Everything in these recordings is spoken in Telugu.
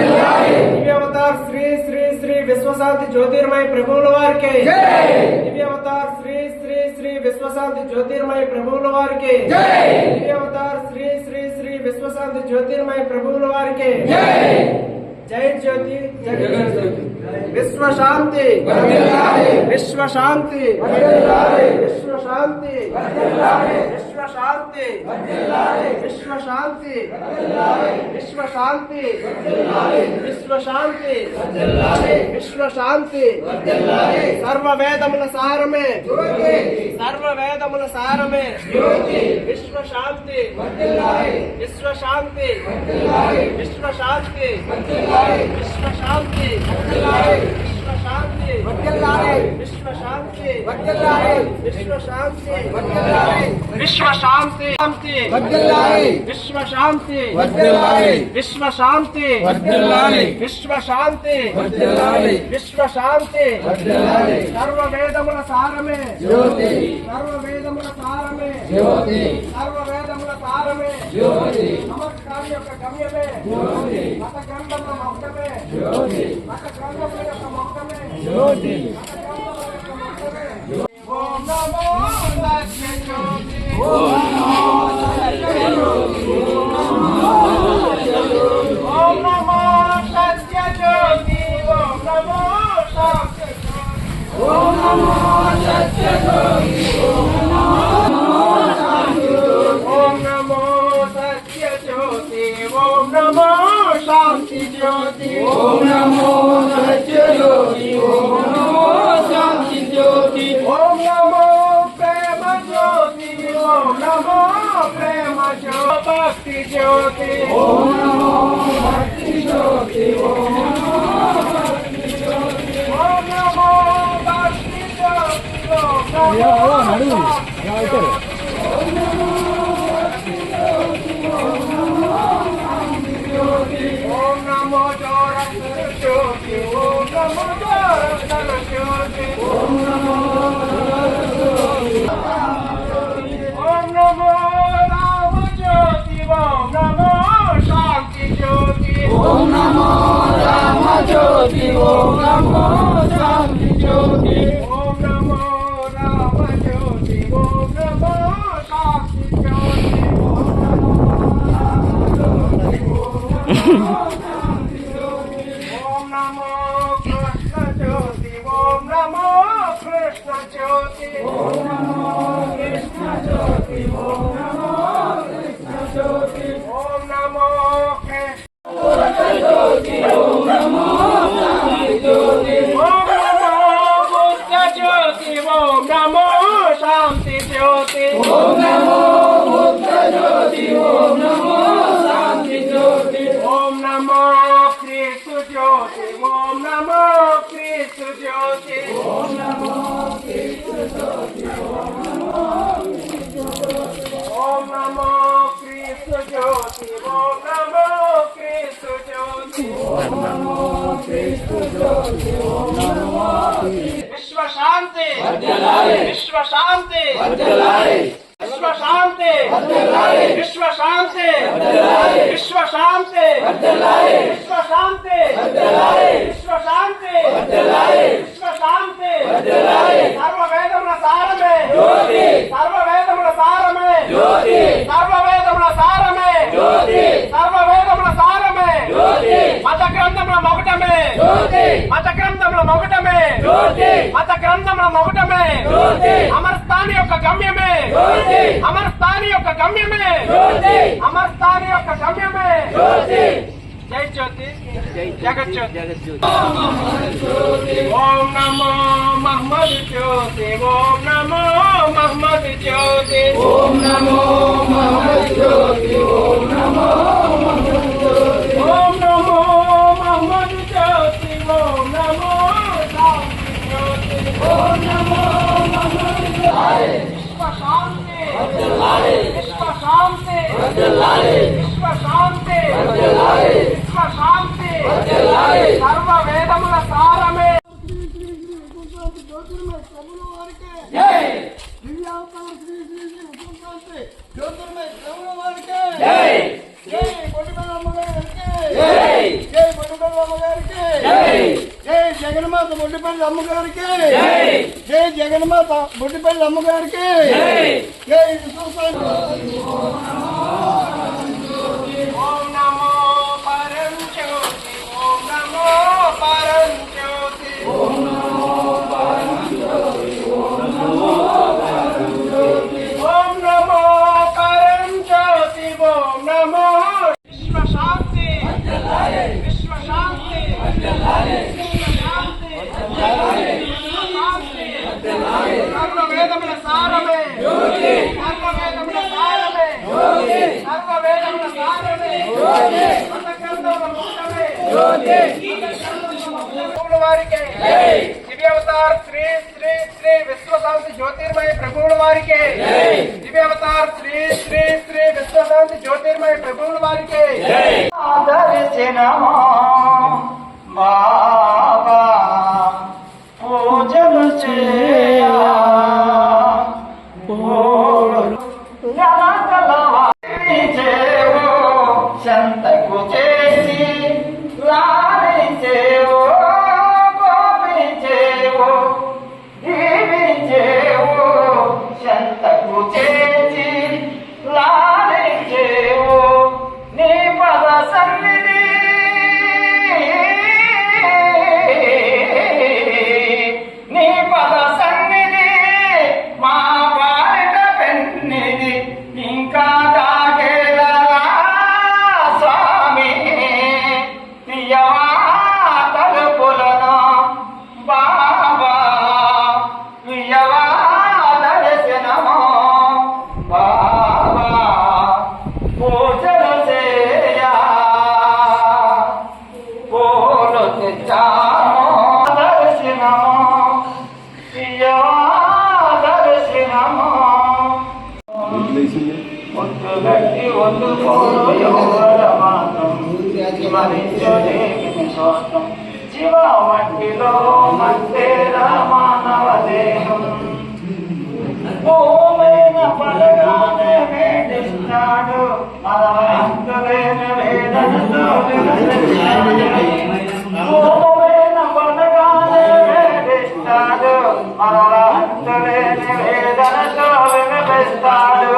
दिव्यावतार श्री श्री श्री विश्वशांति ज्योतिर्मय प्रभुलवार के दिव्यावतार श्री श्री श्री विश्वशांति ज्योतिर्मय प्रभुलवार के दिव्यावतार श्री श्री श्री विश्वशांति ज्योतिर्मय प्रभुलवार के जय ज्योति जय ज्योति विश्व शांति विश्व शांति विश्व शांति विश्व शांति विश्व शांति विश्व शांति विश्व शांति विश्व शांति सर्व वेदमुल सारमे सर्व वेदमुल सारमे विश्व शांति विश्व शांति विश्व शांति विश्व शांति विश्व शांति विश्व शांति विश्व शांति विश्व शांति विश्व शांति विश्व शांति विश्व शांति विश्व शांति सर्व वेदमुल सारमे सर्व वेदमुल सारमे सर्व वेदमुल सारमे नमस्कार యొక్క గమ్యమే మత గ్రంథముల మొత్తమే మత గ్రంథముల యొక్క మొత్తమే ఓం నమో సత్య జ్యోతి ఓం నమో సత్య జ్యోతి ఓం నమో సత్య జ్యోతి ఓం నమో సత్య జ్యోతి ఓం నమో సత్య జ్యోతి ఓం నమో సత్య జ్యోతి ఓం నమో శాంతి జ్యోతి ఓం నమో సత్య జ్యోతి ఓం నమో శాంతి జ్యోతి ఓం నమో ప్రేమ జ్యోతి ఓం నమో ప్రేమ జ్యోతి భక్తి జ్యోతి ఓం నమో భక్తి జ్యోతి ఓం నమో భక్తి జ్యోతి ఓం నమో భక్తి జ్యోతి ఓం నమో ఓం నమో జ్యోతి ఓం నమో జ్యోతి ఓం నమో ఓం నమో రామ జ్యోతి ఓం నమో శాంతి జ్యోతి ఓం నమో రామ జ్యోతి ఓం నమో శాంతి జ్యోతి ఓం నమో రామ జ్యోతి ఓం నమో శాంతి జ్యోతి ఓం నమో ఓం నమో కృష్ణ జ్యోతి ఓం నమో కృష్ణ జ్యోతి ఓం శాంతి జ్యోతి ఓం నమో బుద్ధ జ్యోతి ఓం నమో శాంతి జ్యోతి ఓం నమో క్రీస్తు జ్యోతి ఓం నమో క్రీస్తు జ్యోతి ఓం నమో క్రీస్తు జ్యోతి ఓం నమో ఓం నమో క్రీస్తు జ్యోతి ఓం నమో క్రీస్తు జ్యోతి ఓం నమో క్రీస్తు జ్యోతి ఓం నమో విశ్వ శాంతి వర్ధిల్లాలి విశ్వ శాంతి వర్ధిల్లాలి విశ్వ శాంతి వర్ధిల్లాలి విశ్వ శాంతి వర్ధిల్లాలి విశ్వ శాంతి వర్ధిల్లాలి విశ్వ శాంతి వర్ధిల్లాలి విశ్వ శాంతి వర్ధిల్లాలి విశ్వ శాంతి వర్ధిల్లాలి సర్వ వేదముల సారమే జ్యోతి సర్వ వేదముల సారమే జ్యోతి సర్వ వేదముల సారమే జ్యోతి సర్వ వేదముల సారమే జ్యోతి మత గ్రంథముల మొగటమే జ్యోతి మత గ్రంథముల మొగటమే జ్యోతి మత గ్రంథముల మొగటమే జ్యోతి అమర స్థాని యొక్క గమ్యమే జ్యోతి అమర స్థాని యొక్క గమ్యమే జ్యోతి అమర స్థాని యొక్క గమ్యమే జ్యోతి జై జ్యోతి జగజ్యోతి ఓం నమో మహమ్మద్ జ్యోతి ఓం నమో మహమ్మద్ జ్యోతి ఓం నమో మహమ్మద్ జ్యోతి ఓం నమో మహమ్మద్ జ్యోతి ఓం నమో మహమ్మద్ జ్యోతి ఓం నమో శాంతి జ్యోతి ఓం నమో మహమ్మద్ జ్యోతి విశ్వ శాంతి వర్ధిల్లాలి విశ్వ శాంతి వర్ధిల్లాలి విశ్వ శాంతి వర్ధిల్లాలి విశ్వ శాంతి వర్ధిల్లాలి సర్వ వేదముల సారమే జై జై జై జై జై జగన్మాత బొడ్డిపల్లి అమ్మగారికి జై జై జగన్మాత బొడ్డిపల్లి అమ్మగారికి జై జై విశ్వసాయి ఓం నమో పరం జ్యోతి ఓం నమో పరం జ్యోతి ఓం నమో పరం జ్యోతి ఓం నమో పరం జ్యోతి ఓం నమో పరం జ్యోతి ఓం నమో విశ్వ శాంతి వర్ధిల్లాలి విశ్వ శాంతి వర్ధిల్లాలి విశ్వ శాంతి విశ్వ శాంతి వర్ధిల్లాలి సర్వ వేదముల సారమే జ్యోతి సర్వ వేదముల సారమే జ్యోతి సర్వ వేదముల సారమే జ్యోతి మత గ్రంథముల ముఖ్యమే జ్యోతి ప్రభువుల వారికి జై దివ్యావతార్ శ్రీ శ్రీ శ్రీ విశ్వశాంతి జ్యోతిర్మయ ప్రభువుల వారికి జై దివ్యావతార్ శ్రీ శ్రీ శ్రీ విశ్వశాంతి జ్యోతిర్మయ ప్రభువుల వారికి జై దర్శనమా బాబా పూజలు చేయా చేవో సంతకు చేసి లాలించేవో గోపించేవో దీవించేవో సంతకు చేసి లాలించేవో నీ పద సన్నిధి నీ పద సన్నిధి మా బారిట పెన్నిది ఇంకా దాగేలా స్వామి తీయవా తలుపులను బాబా తీయవా దర్శనము బాబా పూజలు చేయా పూలు తెచ్చాము దర్శనము తీయవా దర్శనము ఒట్టుగట్టి ఒట్టుకోడు ఎవర మాత్రం స్మరించుదేవిని సోత్రం శివ మట్టిలో మట్టేర మానవ దేహం భూమైన పడగానే వేడిస్తాడు మదవంతులైన వేదనతో భూమైన పడగానే వేడిస్తాడు మదవంతులైన వేదనతో వినిపిస్తాడు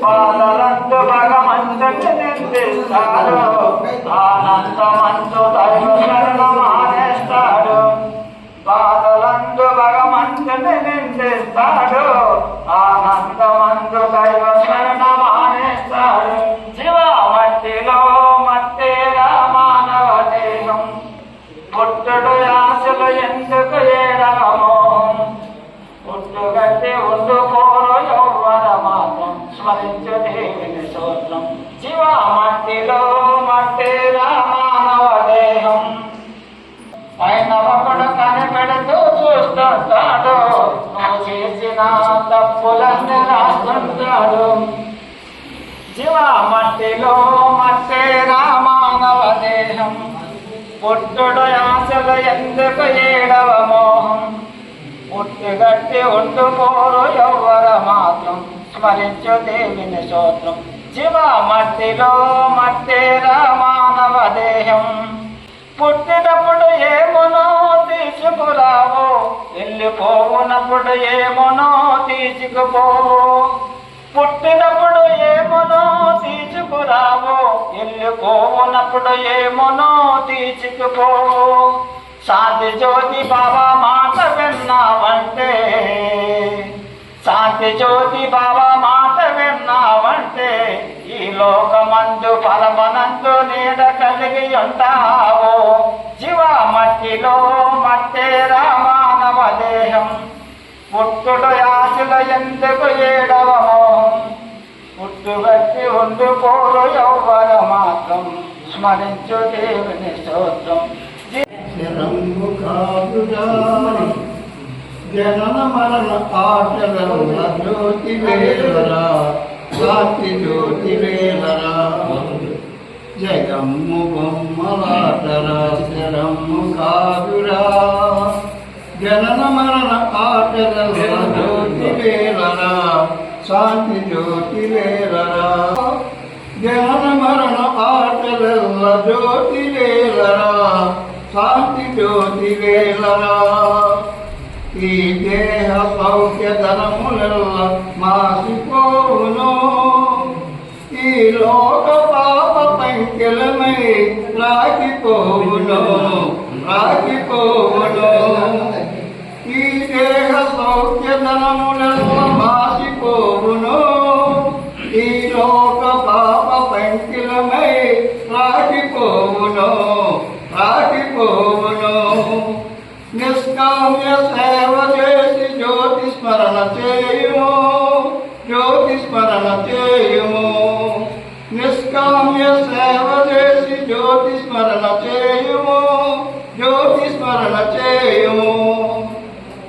పాదలందు భగవంతుని నిందిస్తాడు ఆనందమంతు దైవ శరణమానేస్తాడు బాధలందు భగవంతుని నిందిస్తాడు ఆనందమందు దైవ శరణమానేస్తాడు శివ మట్టిలో మట్టేరా మానవ దేహం పుట్టుడు ఆశలు ఎందుకు ఏడవమో పుట్టుగట్టి ఉండుకో స్మరించు దేవుని స్తోత్రం. జీవ మట్టిలో మట్టిరా మానవ దేహం, ఆయన ఒకడు కనిపెడుతూ చూస్తుంటాడు, నువ్వు చేసిన తప్పులన్నీ రాస్తుంటాడు. జీవ మట్టిలో మట్టిరా మానవ దేహం, పుట్టుడు ఆశలు ఎందుకు ఏడవ మోహం, పుట్టుగట్టి ఉండిపోరు ఎవ్వర మాత్రం స్మరించు దేవుని స్తోత్రం. జీవ మట్టిలో మట్టిరా మానవ దేహం, పుట్టినప్పుడు ఏమునో తీసుకురావు, వెళ్ళిపోవునప్పుడు ఏమునో తీసుకుపోవు. పుట్టినప్పుడు ఏమునో తీసుకురావు, వెళ్ళిపోవునప్పుడు ఏమునో తీసుకుపోవు. శాంతి జ్యోతి బాబా మాట విన్నావంటే, శాంతి జ్యోతి బాబా మాట విన్నావంటే, ఈ లోకమందు పరమనందు నీడ కలిగి ఉంటావు. జీవ మట్టిలో మట్టేరా మానవ దేహం, పుట్టుడు ఆశలు ఎందుకు ఏడవ మోహం, పుట్టుబట్టి ఉండిపోరు ఎవ్వర మాత్రం స్మరించు దేవుని స్తోత్రం. జనన మరణ ఆటల జ్యోతి వేలరా, శాంతి జ్యోతి వేలరా, జగమ్ము బొమ్మలాటరా శరమ్ము కాదురా. జనన మరణ ఆటల జ్యోతి వేలరా, శాంతి జ్యోతి వేలరా, జనన మరణ ఆటల జ్యోతి వేలరా, శాంతి జ్యోతి వేలరా. ఈ దేహ సౌఖ్య ధనములెల్ల మాసిపోవును, ఈ లోక పాప పంకెలమై రాగిపోవును రాగిపోవును. ఈ దేహ సౌఖ్య ధనములెల్ల మాసిపోవును, ఈ లోక పాప పంకెలమై రాగిపోవును రాగిపోవును. నిష్కామ్య సేవ చేసి జ్యోతి స్మరణ చేయుము, జ్యోతి స్మరణ చేయుము. నిష్కామ్య సేవ చేసి జ్యోతి స్మరణ చేయుము, జ్యోతి స్మరణ చేయుము.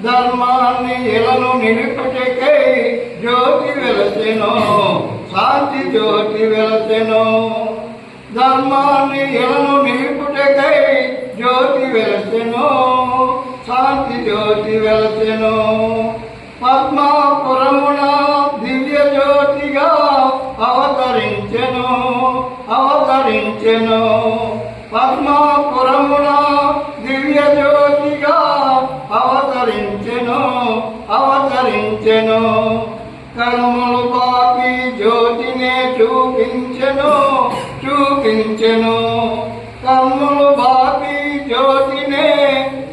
ధర్మాన్ని ఇలను నిలుపుటకై జ్యోతి వెలసెను, శాంతి జ్యోతి వెలసెను. ధర్మాన్ని ఇలను నిలుపుటకై జ్యోతి వెలసెను, శాంతి జ్యోతి వెలసెను. పద్మాపురమున దివ్య జ్యోతిగా అవతరించెను అవతరించెను. పద్మాపురమున దివ్య జ్యోతిగా అవతరించెను అవతరించెను. కర్మలు పాపి జ్యోతినే చూపించెను చూపించెను. కర్మలు బాపి జ్యోతినే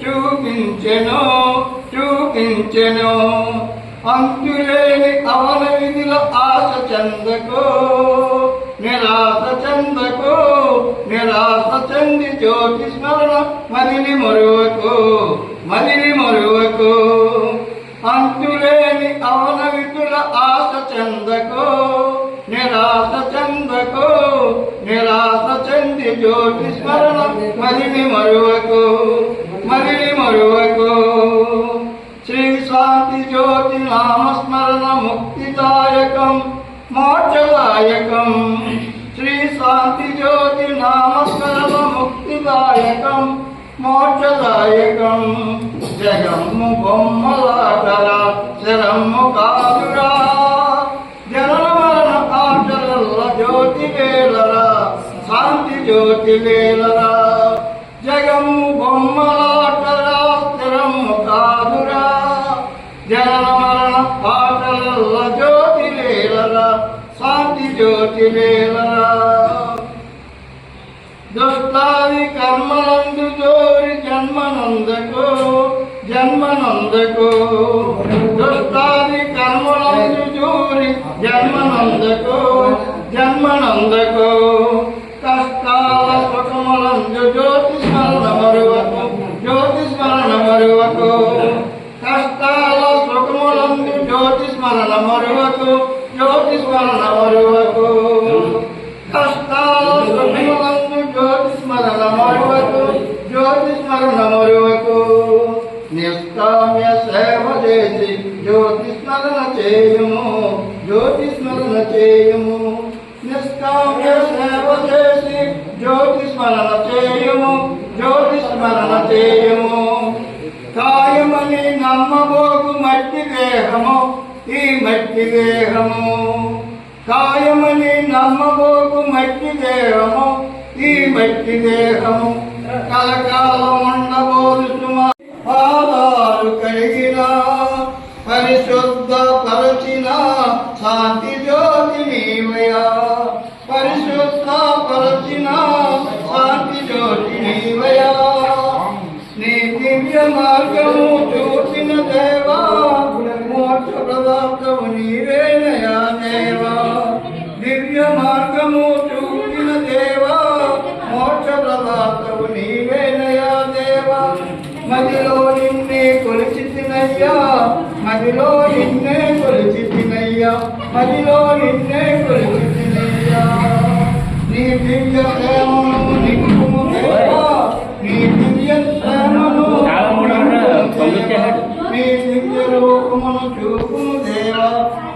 చూపించెను చూపించెను. అంతులేని అవన విధుల ఆశ చందకు నిరాశ చందకు నిరాశ చంది జ్యోతి స్మరణ మదిని మరువకు మదిని మరువకు. అంతులేని అవన విధుల ఆశ చందకు నిరాశ చందకు నిరాశ చంది జ్యోతి స్మరణ మదిని మరువకు మదిని మరువకు. శ్రీ శాంతి జ్యోతి నామస్మరణ ముక్తిదాయకం మోక్షదాయకం. శ్రీ శాంతి జ్యోతి నామస్మరణ ముక్తిదాయకం మోక్షదాయకం. జగమ్ము బొమ్మలాటరా శరమ్ము కాదురా, జనన మరణ ఆటల జ్యోతి వేలరా, శాంతి జ్యోతి వేలరా. జగమ్ము బొమ్మలాటరా స్థిరమ్ము కాదురా, జనన మరణ ఆటల జ్యోతి వేలరా, శాంతి జ్యోతి వేలరా. దుష్టాది కర్మలందు జోరి జన్మనందకు జన్మనందకు. దుష్టాది కర్మలందు జోరి జన్మనందకు జన్మనందకు. కష్టాల సుఖములందు జ్యోతి స్మరణ మరువకు జ్యోతి స్మరణ మరువకు. కష్టాల సుఖములందు జ్యోతి స్మరణ మరువకు జ్యోతి స్మరణ మరువకు కష్టాల సమయమందు జ్యోతి స్మరణ మరువకు జ్యోతి స్మరణ మరువకు నిష్కామ్య సేవ చేసి జ్యోతి స్మరణ చేయుము జ్యోతి స్మరణ చేయుము నిష్కామ్య సేవ చేసి జ్యోతి స్మరణ చేయుము జ్యోతి స్మరణ చేయుము కాయమని నమ్మబోకు మట్టి దేహము ఈ మట్టి దేహము కాయమని నమ్మబోకు మట్టి దేహము ఈ మట్టి దేహము కలకాలం ఉండబోదు సుమా పాదాలు కడిగిన పరిశుద్ధ పరచిన శాంతి జ్యోతి నీవయా పరిశుద్ధ పరచిన శాంతి జ్యోతి నీవయా నీ దివ్య మార్గము చూసిన దేవా మోక్ష ప్రదాప్తము నీవేనయా దేవా దివ్య మార్గము చూసిన దేవా మోక్ష ప్రదాప్తము నీవేనయా దేవా మదిలో నిన్నే కొలిచితినయ్యా మదిలో నిన్నే కొలిచితినయ్యా మదిలో నిన్నే కొలిచితినయ్యా నీ దివ్య ప్రేమను నింపుము దేవా నీ దివ్య ప్రేమను నీ దివ్య రూపమును చూపుము దేవా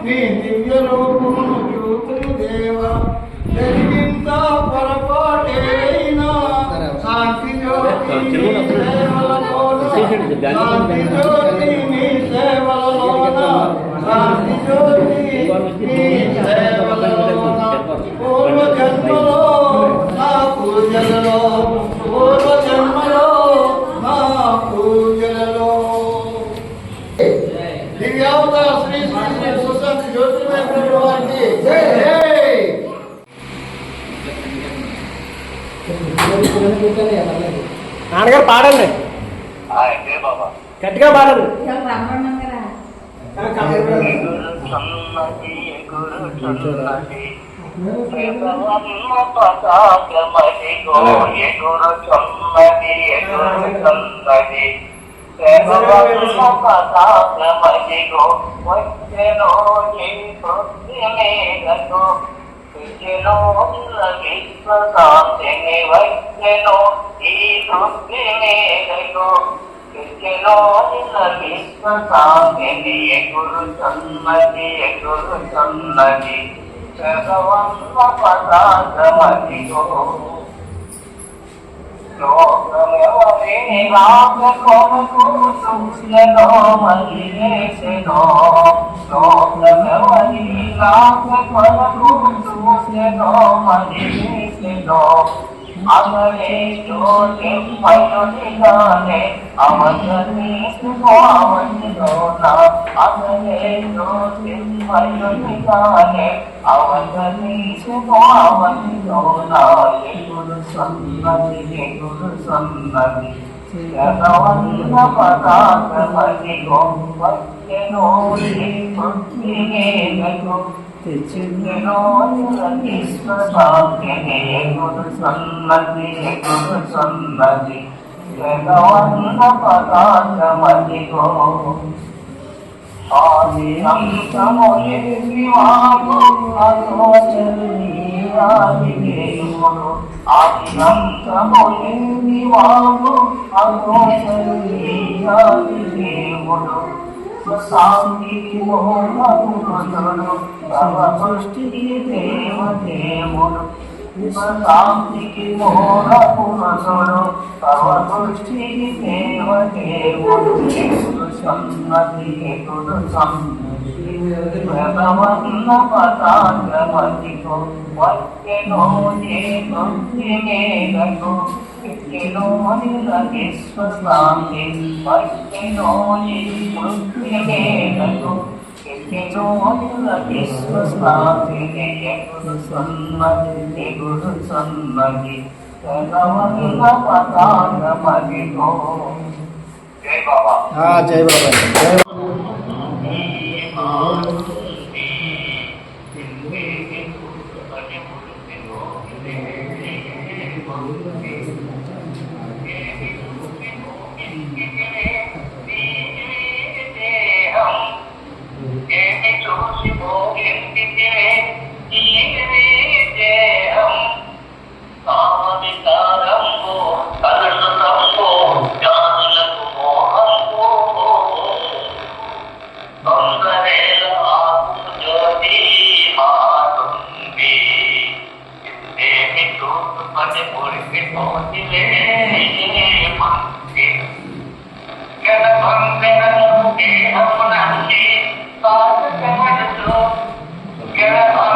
నీ దివ్య రూపమును చూపుము దేవా జరిగింత పొరపాటేనా శాంతి జ్యోతి శాంతి జ్యోతి నీ సేవలోన శాంతి జ్యోతి నీ సేవలోన పూర్వ జన్మలో నా పూజలలో పూర్వ జన్మలో నా పూజలలో దివ్యావతార శ్రీ శ్రీ సుశాంతి జ్యోతిర్మయ వారికి జై జై. నాన్నగారు పాడండి గట్టిగా పాడండి అమరే జ్యోతి పయోనిగానే అవతని స్వామిలోన అమరే జ్యోతి పయోనిగానే అవతని స్వామిలోన ఎగురు సన్నది జగవన్న పదార్థమది గోపత్యనో పృథ్వీనేగో తెచ్చినో సన్నది జగవన్న పదార్థమది గో ఆదినంతమోయేవాడు అదోచనీయాదిదేవుడు ఆదినంతమోయేవాడు అదోచనీయాదిదేవుడు స్వసాంగికి మోహముడు సర్వ సృష్టికి దేవదేవుడు స్వసాంగికి మోహపురుషుడు సర్వ సృష్టికి దేవదేవుడు సన్నది ఎగుడు సన్నది భగవన్న పదార్థమతికో వత్యనో ఏ భక్తిమేగో విష్ణుని విశ్వసామి వత్యనో ఏ భక్తిమేగో విష్ణుని విశ్వసామి ఎగుడు సన్నది భగవన్న పదార్థమతికో. జై బాబా. జై బాబా. జై ఏమి చూసి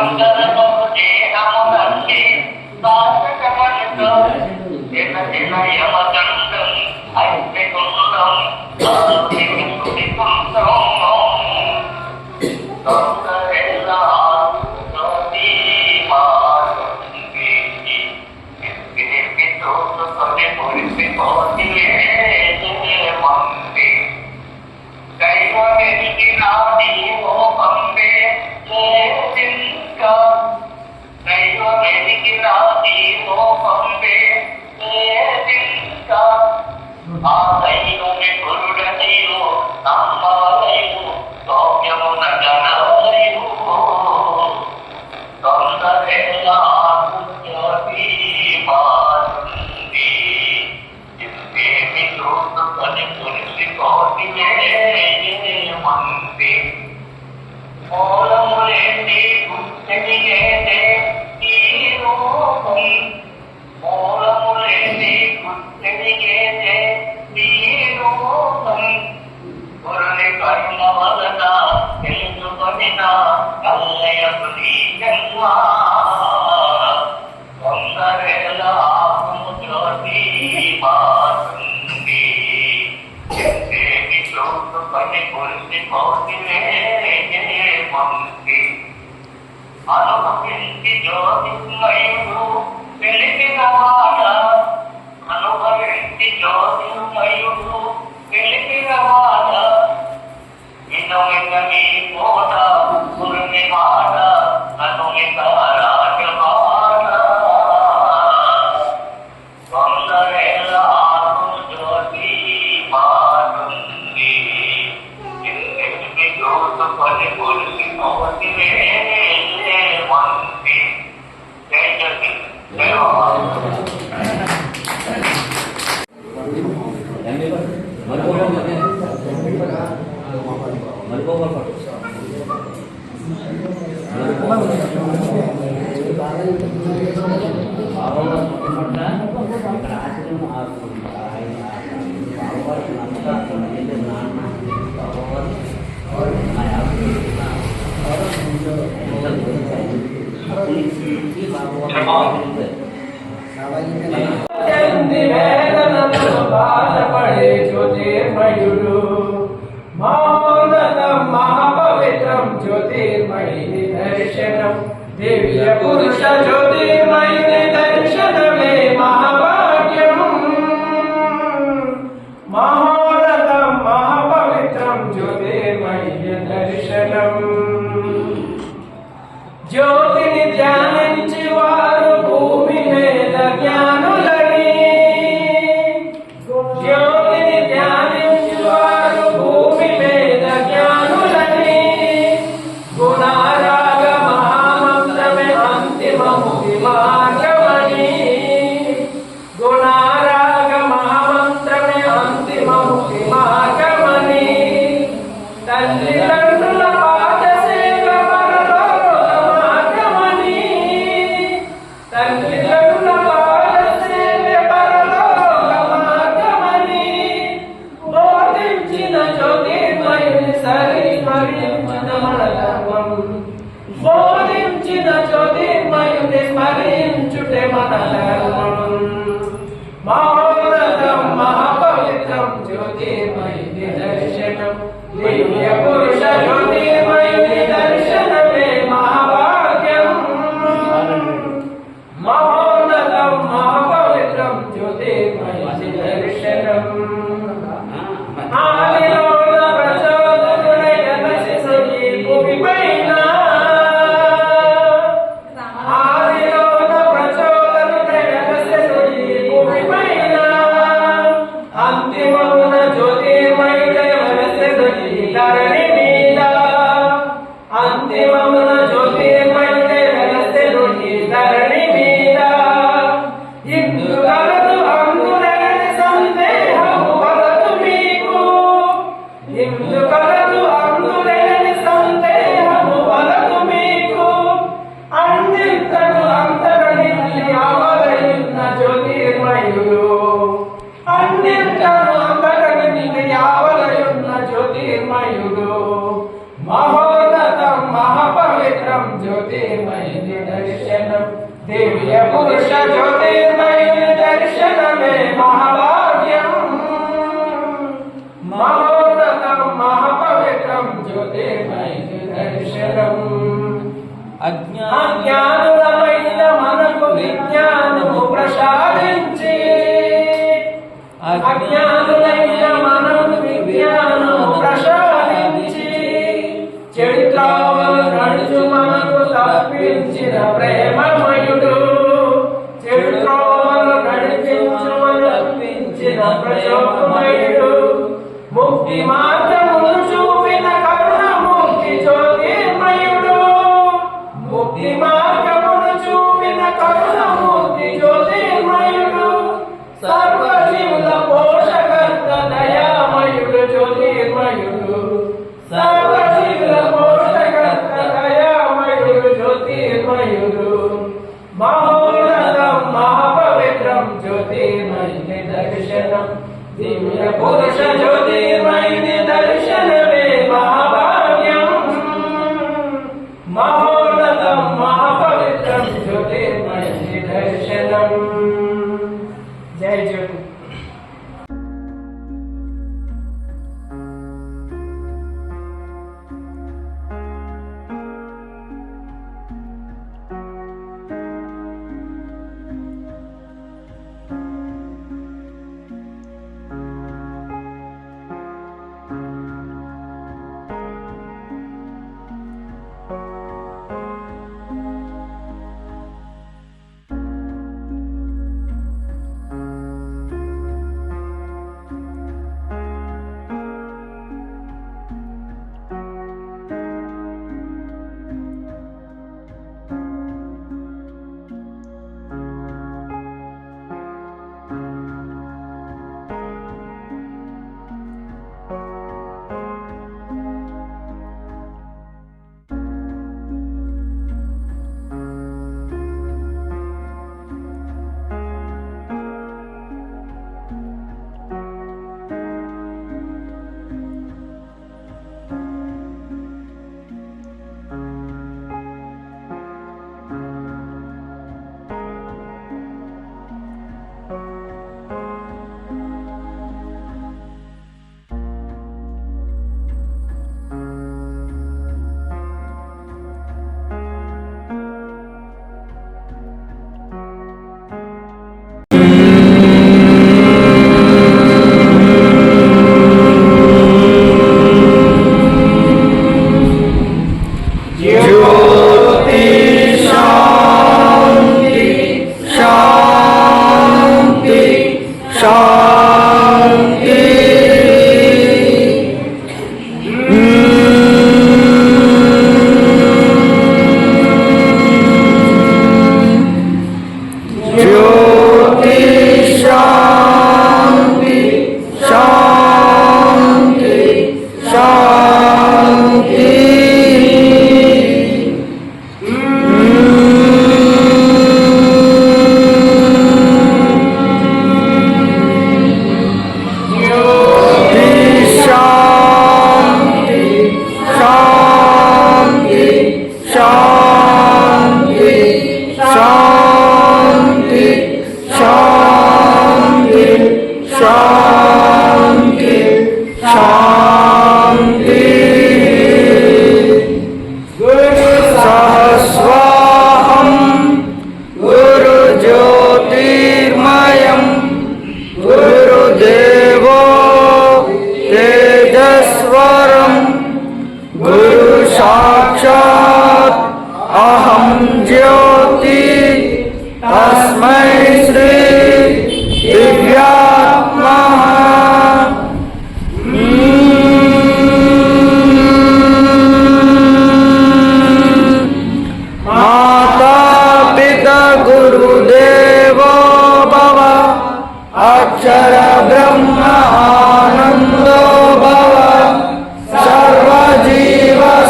అందరూ దేహమునండి సాధకమనుతో జన జన యమదండం ఐక్యకుండం ఆదికుండం తొందరెల్లా జ్యోతి మారుంది తోడు కొన్ని పొరిసి పోతిలే మంది దైవమెనికి నాది ఓ పంపే లేదింకా దైవమెనికి నాది ఓ పంపే లేదింకా ఆ దైవమే గురుడనియు నమ్మవలయు సౌఖ్యమున జనవలయు తొందరెల్లా జ్యోతి మారుంది ఇంతేమి చూసుకొని పులిసి కోటిలే మంది మూలములేంటి గుర్తెనిగేదే ఈ రూపం మూలములేంటి గుర్తెనిగేదే ఈ రూపం గురుని కర్మ వలన తెలుసుకొనిన కల్లయకు నీ జన్మ తొందరెలా జ్యోతి మారుంది ఎంతేమి చూసుకొని పులిసి కోటిలే మంది అనుభవించి జ్యోతిర్మయుడు వెలిగిన మాట అనుభవించి జ్యోతిర్మయుడు వెలిగిన మాట వినమినమి కోట గురుని మాట అనుమిత రాజమాట తొందరెల్లా జ్యోతి మారుంది ఎంతెందుకు చూసుకొని పులిసి కోటిలే మంది జై జ్యోతి జై బాధపడే జ్యోతిర్మయుడు మహోన్నతం మహాపవిత్రం జ్యోతిర్మయుని దర్శనం దివ్య పురుష జ్యోతిర్మయుని దర్శనమే మహాభాగ్యం మహోన్నతం మహాపవిత్రం జ్యోతిర్మయుని దర్శనం జ్యోతిని ధ్యానించి వారు భూమి మీద జ్ఞానులని జ్యోతిని ధ్యానించి వారు భూమి మీద జ్ఞానులని గుణారాగ మహామంత్రమే అంతిమ ముక్తి మార్గం ज्योतिर्मयि दर्शनम दिव्य पुरुष ज्योतिर्मयि दर्शनमे महाभाग्यम महोन्नतम महापवित्रम ज्योतिर्मयि दर्शनम అజ్ఞానులమైన మనకు విజ్ఞానము ప్రసాదించి అజ్ఞానులైన మనకు విజ్ఞానము ప్రసాదించి చరిత్రవలు నడుచు మనకు తప్పించిన ప్రేమమయుడు చరిత్రవలు నడిపించు మనకు తప్పించిన ప్రచోదమయుడు ముక్తి మార్గమును చూపిన కరుణమూర్తి జ్యోతిర్మయుడు ముక్తి మార్గమును చూపిన కరుణమూర్తి జ్యోతిర్మయుడు సర్వజీవుల పోషకర్త దయామయుడు జ్యోతిర్మయుడు సర్వజీవుల పోషకర్త దయామయుడు జ్యోతిర్మయుడు మహోన్నతం మహాపవిత్రం జ్యోతిర్మయుని దర్శనం దివ్య పురుష జ్యోతిర్మయుని దర్శనమే మహాభాగ్యం మహోన్నతం మహాపవిత్రం జ్యోతిర్మయుని దర్శనం. జై జ్యోతి.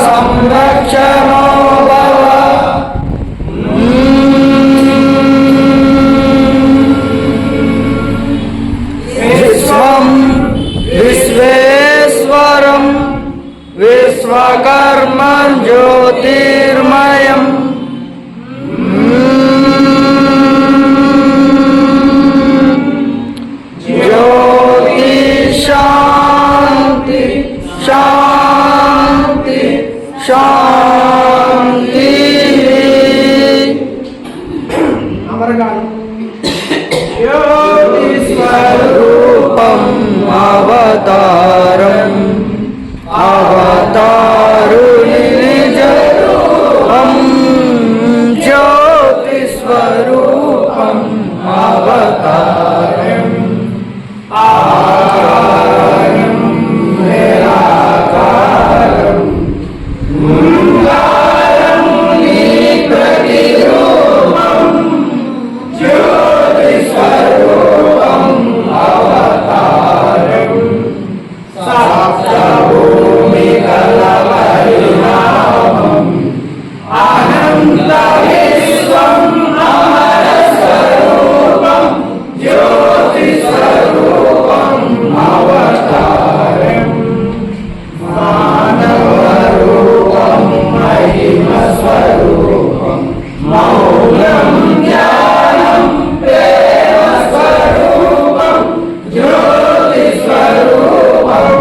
संरक्षणो भव శాంతి. అమరగాను జ్యోతి స్వరూపం అవతారం అవతారుని నిజ రూపం జ్యోతి స్వరూపం అవతారం ఆకారం నిరాకారం ముంగారం నీ ప్రతిరూపం జ్యోతి స్వరూపం అవతారం సప్తభూమి కలపరిణామం అనంత విశ్వం అమర స్వరూపం జ్యోతి స్వరూపం అవతారం మానవ రూపం మహిమ స్వరూపం మౌనం జ్ఞానం ప్రేమ స్వరూపం జ్యోతి స్వరూపం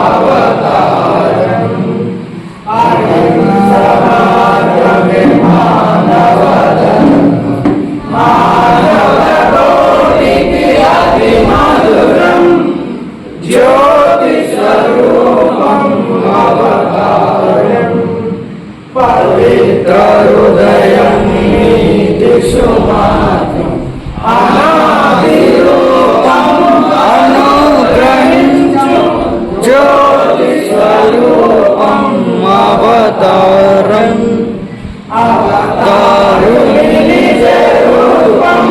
అవతారం అహింసమాత్రమే మానవధర్మం మానవకోటికి అతి మధురం జ్యోతి స్వరూపం అవతారం పవిత్ర హృదయం నీతి సుమాత్రం అనాది రూపం అనుగ్రహించు జ్యోతి స్వరూపం అవతారం అవతారుని నిజ రూపం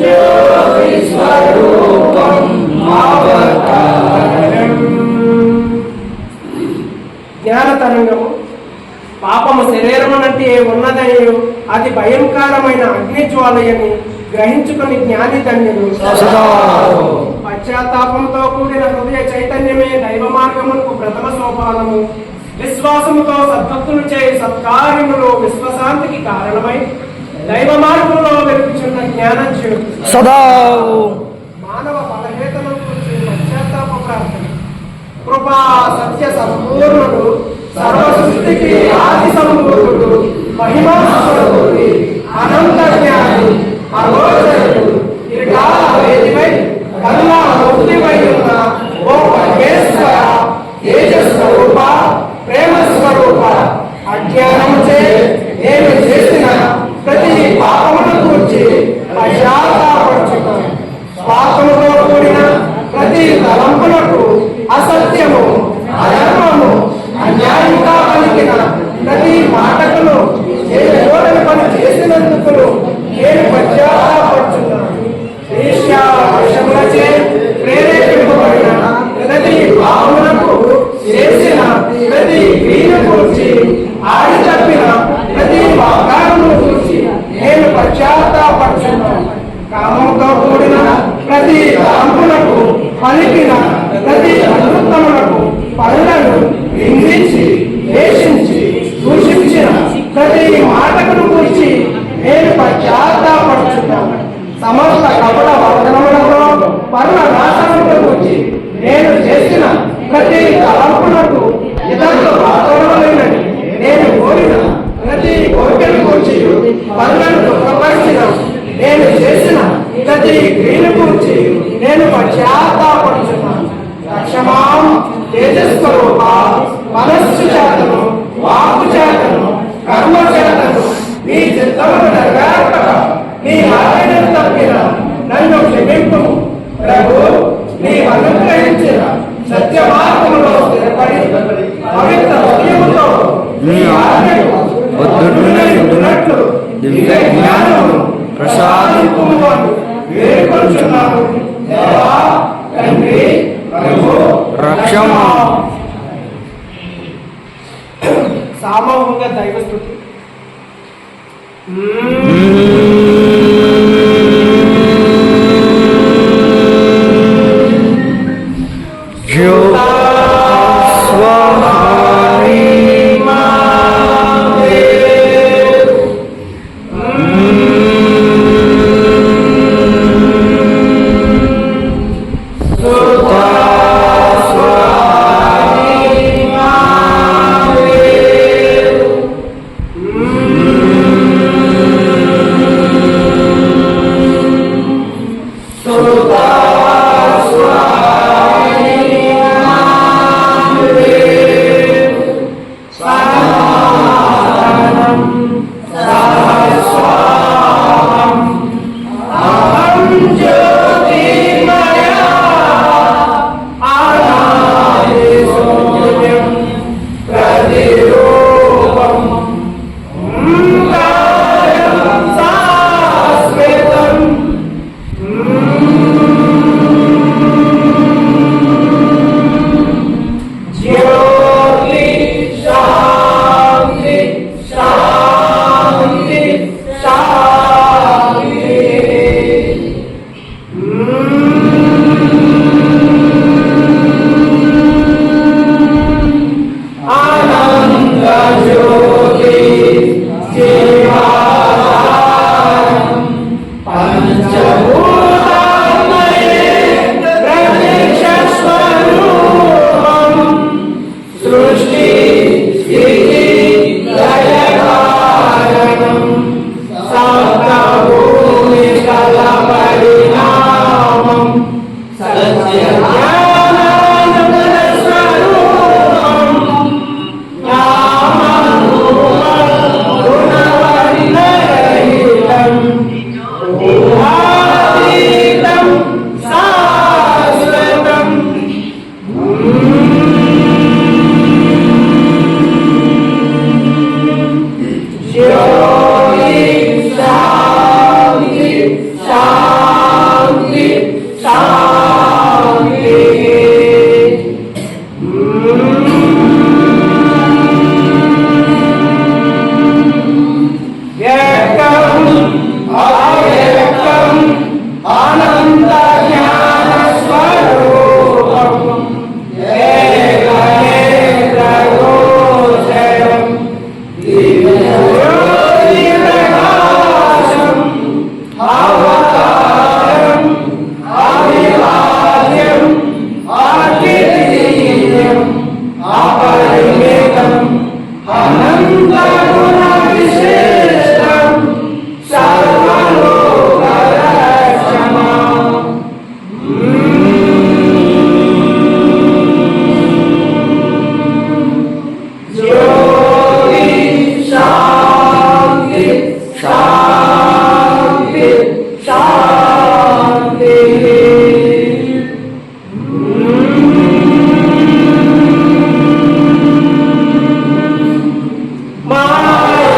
జ్యోతి స్వరూపం అవతారం. జ్ఞాన తరంగము పాపము శరీరము నుండి ఉన్నదయు అది భయంకరమైన అగ్నిజ్వాలయని గ్రహించుకుని జ్ఞాని ధన్యుడు. పశ్చాత్తాపంతో కూడిన హృదయ చైతన్యమే దైవ మార్గమునకు ప్రథమ సోపానము. విశ్వాసముతో సద్భక్తులు చేయి సత్కార్యములు విశ్వశాంతికి కారణమై దైవ మార్గంలో వెలుగుచున్న జ్ఞానజ్ఞుడు సదా మానవ బలహేతనం గురించి పశ్చాత్తాప ప్రార్థన. కృపా సత్య సంపూర్ణుడు సర్వ సృష్టికి ఆది సంపూర్ణుడు మహిమా స్వరూపుడి అనంత జ్ఞాని అగోచరుడు ఇరుకాల వేదివై కరుణా ముక్తివై ఉన్న ఓ పరమేశ్వర తేజ స్వరూప ప్రేమ స్వరూప అజ్ఞానముచే నేను చేసిన ప్రతి పాపమును కూర్చి పశ్చాత్తాపడుచున్నాను. స్వార్థముతో కూడిన ప్రతి తలంపులకు అసత్యము అధర్మము అన్యాయంగా పలికిన ప్రతి మాటకును చేయకూడని పని చేసినందుకు నేను పశ్చాత్తాపడుచున్నాను. ఈర్ష్యావర్షములచే ప్రేరేపింపబడిన ప్రతి భావమునకు చేసిన ప్రతి క్రియను కూర్చి ఆడి తప్పిన ప్రతి వాగ్దానమును కూర్చి నేను పశ్చాత్తాపడుచున్నాను. కామముతో కూడిన ప్రతి తలంపులకు పలికిన ప్రతి అనుత్తములకు పనులను నిందించి ద్వేషించి దూషించిన ప్రతి మాటకును కూర్చి నేను పశ్చాత్తాపడుచున్నాను. సమస్త కపట వర్ధనములతో పనుల నాశనమును కూర్చి నేను చేసిన ప్రతి తలంపులకు ఇతరులు వాతావరణమైనది నేను కోరిన ప్రతి కోరికను కూర్చి పనులను దుఃఖపరిచిన నేను చేసిన ప్రతి క్రియను కూర్చి నేను పశ్చాత్తాపడుచున్నాను. లక్ష్యమాం తేజస్వరూప మనస్సు చేతను వాక్కు చేతను కర్మ చేతను నీ చిత్తమును నెరవేర్పక నీ ఆజ్ఞను తప్పిన నన్ను క్షమింపు ప్రభు. నీ అనుగ్రహించిన సత్య మార్గములో స్థిరపడి పవిత్ర హృదయముతో నీ ఆజ్ఞకు ఒద్దునట్లు దివ్య జ్ఞానము ప్రసాదింపుము అని వేడుకొనుచున్నాను. దేవా తండ్రి ప్రభు రక్షమా. సామూహిక దైవస్తుతి. Maya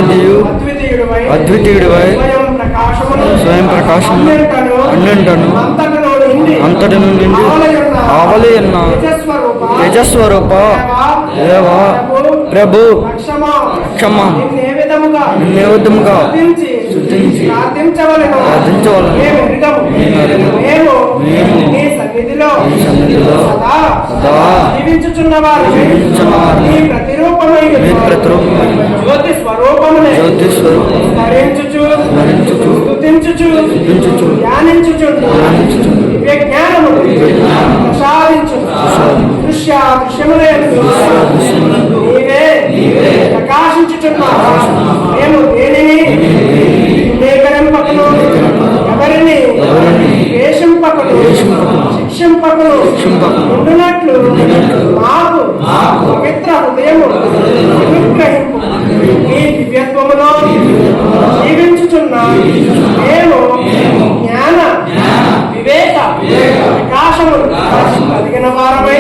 ఆదియు అద్వితీయుడివై స్వయం ప్రకాశము అన్నింటను అంతటి నుండి ఆవలియున్న తేజస్వరూప దేవ ప్రభు క్షమ నిన్నే విధముగా శుద్ధించి ప్రార్థించవలెను. మేము నీ సన్నిధిలో సదా జీవించుచున్నవారు నీ ప్రతిరూపమై జ్యోతి స్వరూపమునే స్మరించుచు స్తుతించుచు ధ్యానించుచు దివ్య జ్ఞానము ప్రసాదించు దృశ్య దృశ్యములేదు నీవే ప్రకాశించుచున్నావు. మేము దేనిని లేఖరింపకను ఎవరిని వేషింపకను శిక్షింపకను ఉండునట్లు మాకు పవిత్ర హృదయము అనుగ్రహింపు. ఈ దివ్యత్వములో జీవించుచున్న మేము జ్ఞాన వివేక ప్రకాశము కలిగిన వారమై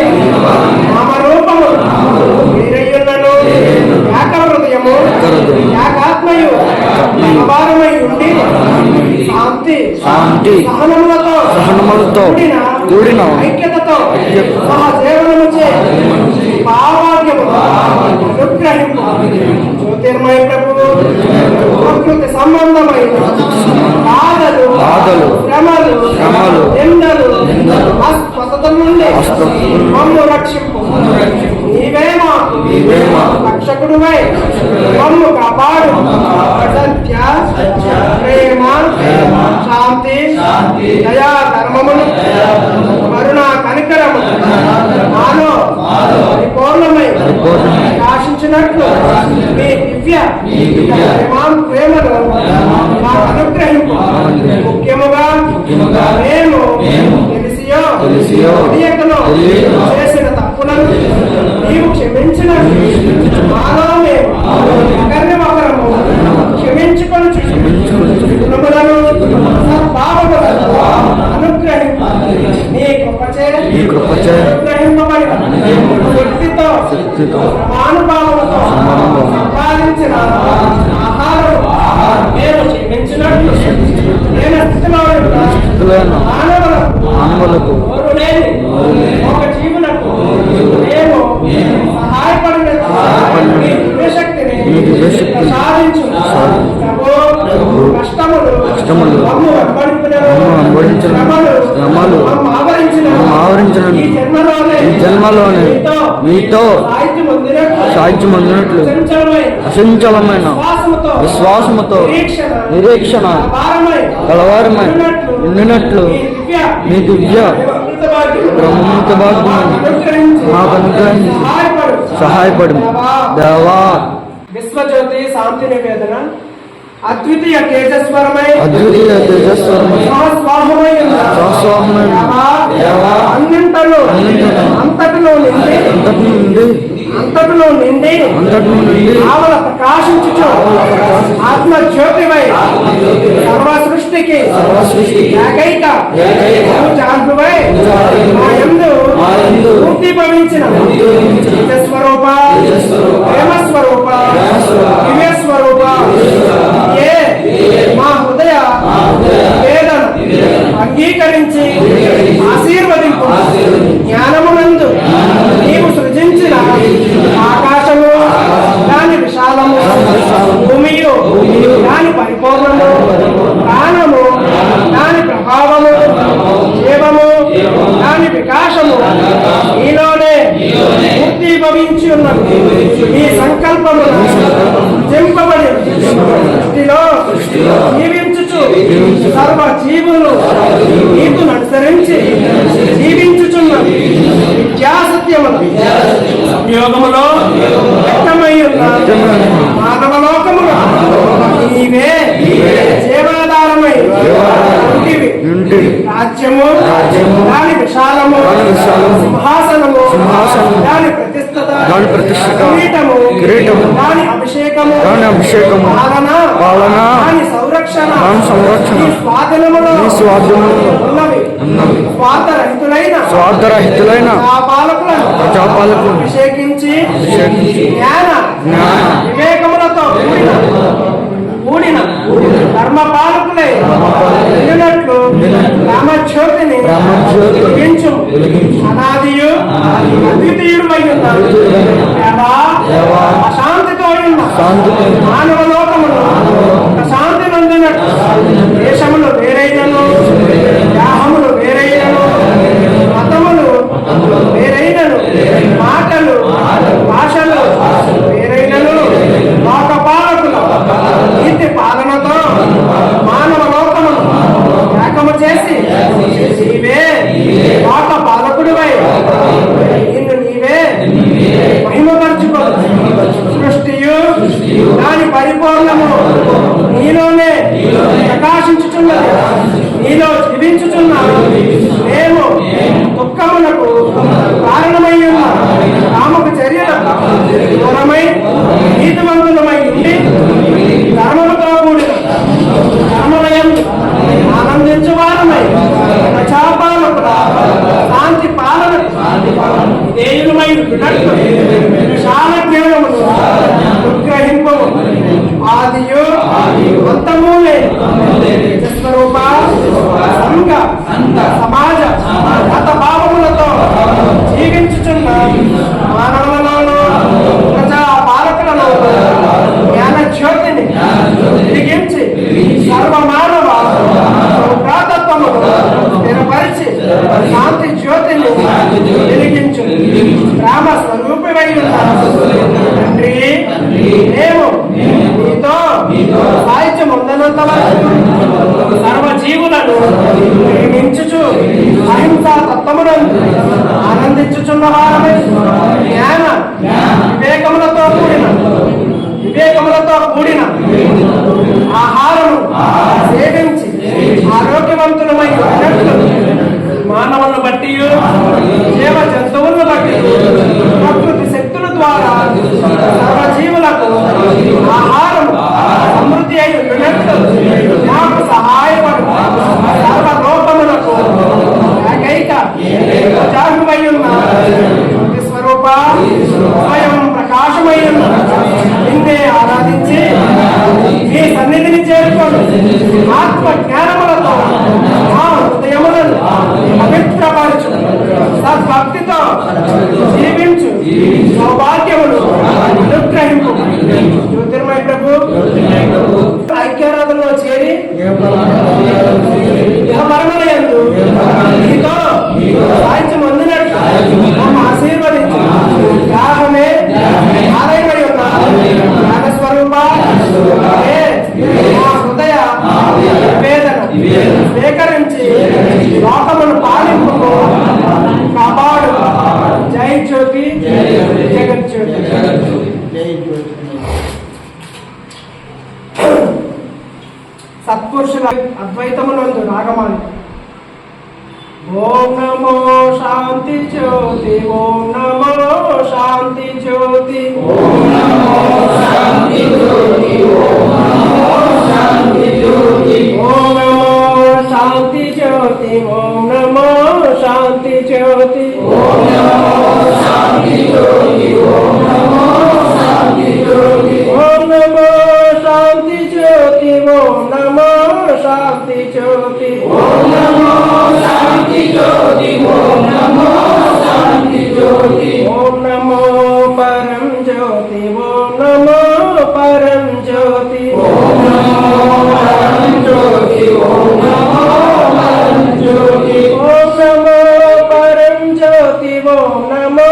నామరూపము వీరయ్యున్నను ఏక హృదయము ఏకాత్మయు భారమై ఉండి శాంతి సహనములతో కూడిన ఐక్యతతో సహజీవనముచే భావాగ్యము అనుగ్రహింపు. జ్యోతిర్మయ ప్రభువు ప్రకృతి సంబంధమైన బాధలు శ్రమలు ఎండలు అస్వస్థత నుండి మమ్ము రక్షింపు. నీవే మాకు రక్షకుడువై మమ్ము కాపాడు. సత్య ప్రేమ శాంతి దయా ధర్మమును కరుణ కనికరము మాలో పరిపూర్ణమై ప్రకాశించినట్లు మీ దివ్య ప్రేమను మాకు అనుగ్రహింపు. ముఖ్యముగా మేము తెలిసియో తెలియకనో చేసిన తప్పులను నీవు క్షమించిన మాలో మేము ఒకరిని క్షమించుకొని గుణములను సద్భావములను అనుగ్రహింపు. నీ కృపచే అనుగ్రహింపబడి శక్తితో సమానుభావముతో సంపాదించిన ఆహారం మేము క్షమించినట్లు నేను మానవులకు ఒక జీవులకు మేము సహాయపడినట్లు నీ దివ్యశక్తిని ప్రసాదించు. కష్టములు మమ్ము వెంబడించినను మమ్ము ఆవరించిన ఈ జన్మలోనే మీతో సాహిత్యం పొందినట్లు అసంచలమైన విశ్వాసముతో నిరీక్షణ కలవారమై ఉండినట్లు మీ దివ్య బ్రహ్మత భాగ్యాన్ని మాకు అనుగ్రహించి సహాయపడు దేవా. విశ్వజ్యోతి శాంతి నివేదన అద్వితీయ తేజస్వరమై స్వాహమై అంతటిలో నిండి ఆవల ప్రకాశించుచు ఆత్మ జ్యోతివై సర్వ సృష్టికి ఏకైక జాగ్రవై మా యందు ముక్తి భవించిన స్వరూప ప్రేమ స్వరూప దివ్య స్వరూప ఏ మా హృదయ వేదన అంగీకరించి ఆశీర్వదింపు. జ్ఞానమునందు నీవు సృజించిన ఆకాశము దాని విశాలము భూమియు దాని పరిపూర్ణము ప్రాణము దాని ప్రభావము జీవము దాని వికాసము ఈలోనే పూర్తి భవించి ఉన్నది. ఈ సంకల్పము జింపబడి సృష్టిలో జీవించుచు సర్వ జీవులు నీతును అనుసరించి జీవించుచున్న విద్యాసత్యముల సంయోగములో వ్యక్తమై ఉన్న మానవలోకములో నీవే జీవనాధారమై రాజ్యము దాని విశాలము సింహాసనము దాని ప్రతిష్ఠత కిరీటము దాని అభిషేకము పాలన దాని సంరక్షణ స్వాధీనములో ఉన్నవి. స్వార్థరహితులైన ప్రజాపాలకులను అభిషేకించి జ్ఞాన వివేకములతో కూడిన ధర్మపాలకులై వెళ్ళినట్లు రామజ్యోతిని వెలిగించు. అనాదియు అద్వితీయుడై ఉన్నాడు దేవా, అశాంతితో ఉన్న మానవ లోకమును శాంతి నొందినట్టు దేశములు వేరైనను, గ్రామములు వేరైనను, మతములు వేరైనను, మాటలు భాషలు వేరైనను, లోకపాలకుల నీతి పాలనతో మానవ లోకమును ఏకము చేసి నీవే లోక పాలకుడివై నిన్ను నీవే మహిమపరచుకో. సృష్టియు దాని పరిపూర్ణము నీలోనే ప్రకాశించుచున్నది, నీలో జీవించుచున్న మేము దుఃఖములకు కారణమై ఉన్న కామకు చర్యలకు దూరమై నీతివంతులమై ఉండి ధర్మముతో కూడిన ధర్మమయం ఆనందించువారమై ప్రజాపాలకుల శాంతి పాలన దేవులమై వినట్లు విశాల జ్ఞానమును అనుగ్రహింపము. ఆదియు అంతమూలే స్వరూప సంఘ సమాజ మత భావములతో జీవించుచున్న మానవులలోను ప్రజా పాలకులను జ్ఞాన జ్యోతిని వెలిగించి సర్వమానవ సౌభ్రాతత్వమును స్థిరపరిచి శాంతి జ్యోతిని వెలిగించు. రామ స్వరూపమై ఉన్న తండ్రి, మేము నీతో సాహిత్యం ఉందనంత వరకు సర్వజీవులను ప్రేమించుచు అహింసా తత్వమునందు ఆనందించుచున్న వారమై జ్ఞాన వివేకములతో కూడిన ఆహారము సేవించి ఆరోగ్యవంతులమై ఉన్నట్లు మానవులను బట్టి జీవ జంతువులను బట్టి ప్రకృతి శక్తుల ద్వారా సర్వజీవులకు ఆహారము సమృద్ధి అయి ఉన్నట్లు నాకు సహాయపడు. సర్వలోకములకు ఏకైక జాహ్యువై ఉన్న స్వరూప స్వయం ప్రకాశమై ఉన్న నిన్నే ఆరాధించి నీ సన్నిధిని చేరుకోండి. ఆత్మ జ్ఞానములతో మా హృదయములను పవిత్రపరచు. సద్భక్తితో జీవించు. సౌభాగ్యములు అనుగ్రహింపు. జ్యోతిర్మయ ప్రభు ఐక్యారాధనలో చేరి మరణయందు నీతో సాహిత్యం అందినట్లు ఆశీర్వదించు. త్యాగమే ఆలయమై ఉన్న జ్ఞానస్వరూప మా హృదయ నివేదన స్వీకరించి లోకమును పాలింపుకు కాపాడు. జై జ్యోతి జగజ్యోతి. సత్పురుషుల అద్వైతమునందు రాగమాలి. ఓం నమో శాంతి జ్యోతి, ఓం నమో శాంతి జ్యోతి, ఓం నమో శాంతి జ్యోతి, ఓం నమో శాంతి జ్యోతి, ఓం నమో శాంతి జ్యోతి, ఓం నమో శాంతి జ్యోతి, ఓం నమో శాంతి జ్యోతి, ఓం నమో శాంతి జ్యోతి, ఓం నమో శాంతి జ్యోతి, ఓం నమో శాంతి జ్యోతి, ఓం నమో శాంతి జ్యోతి, ఓం నమో శాంతి జ్యోతి, ఓం నమో పరం జ్యోతి, ఓం నమో పరం జ్యోతి, ఓం నమో పరం జ్యోతి, ఓం నమో పరం జ్యోతి, ఓం నమో పరం జ్యోతి, ఓం నమో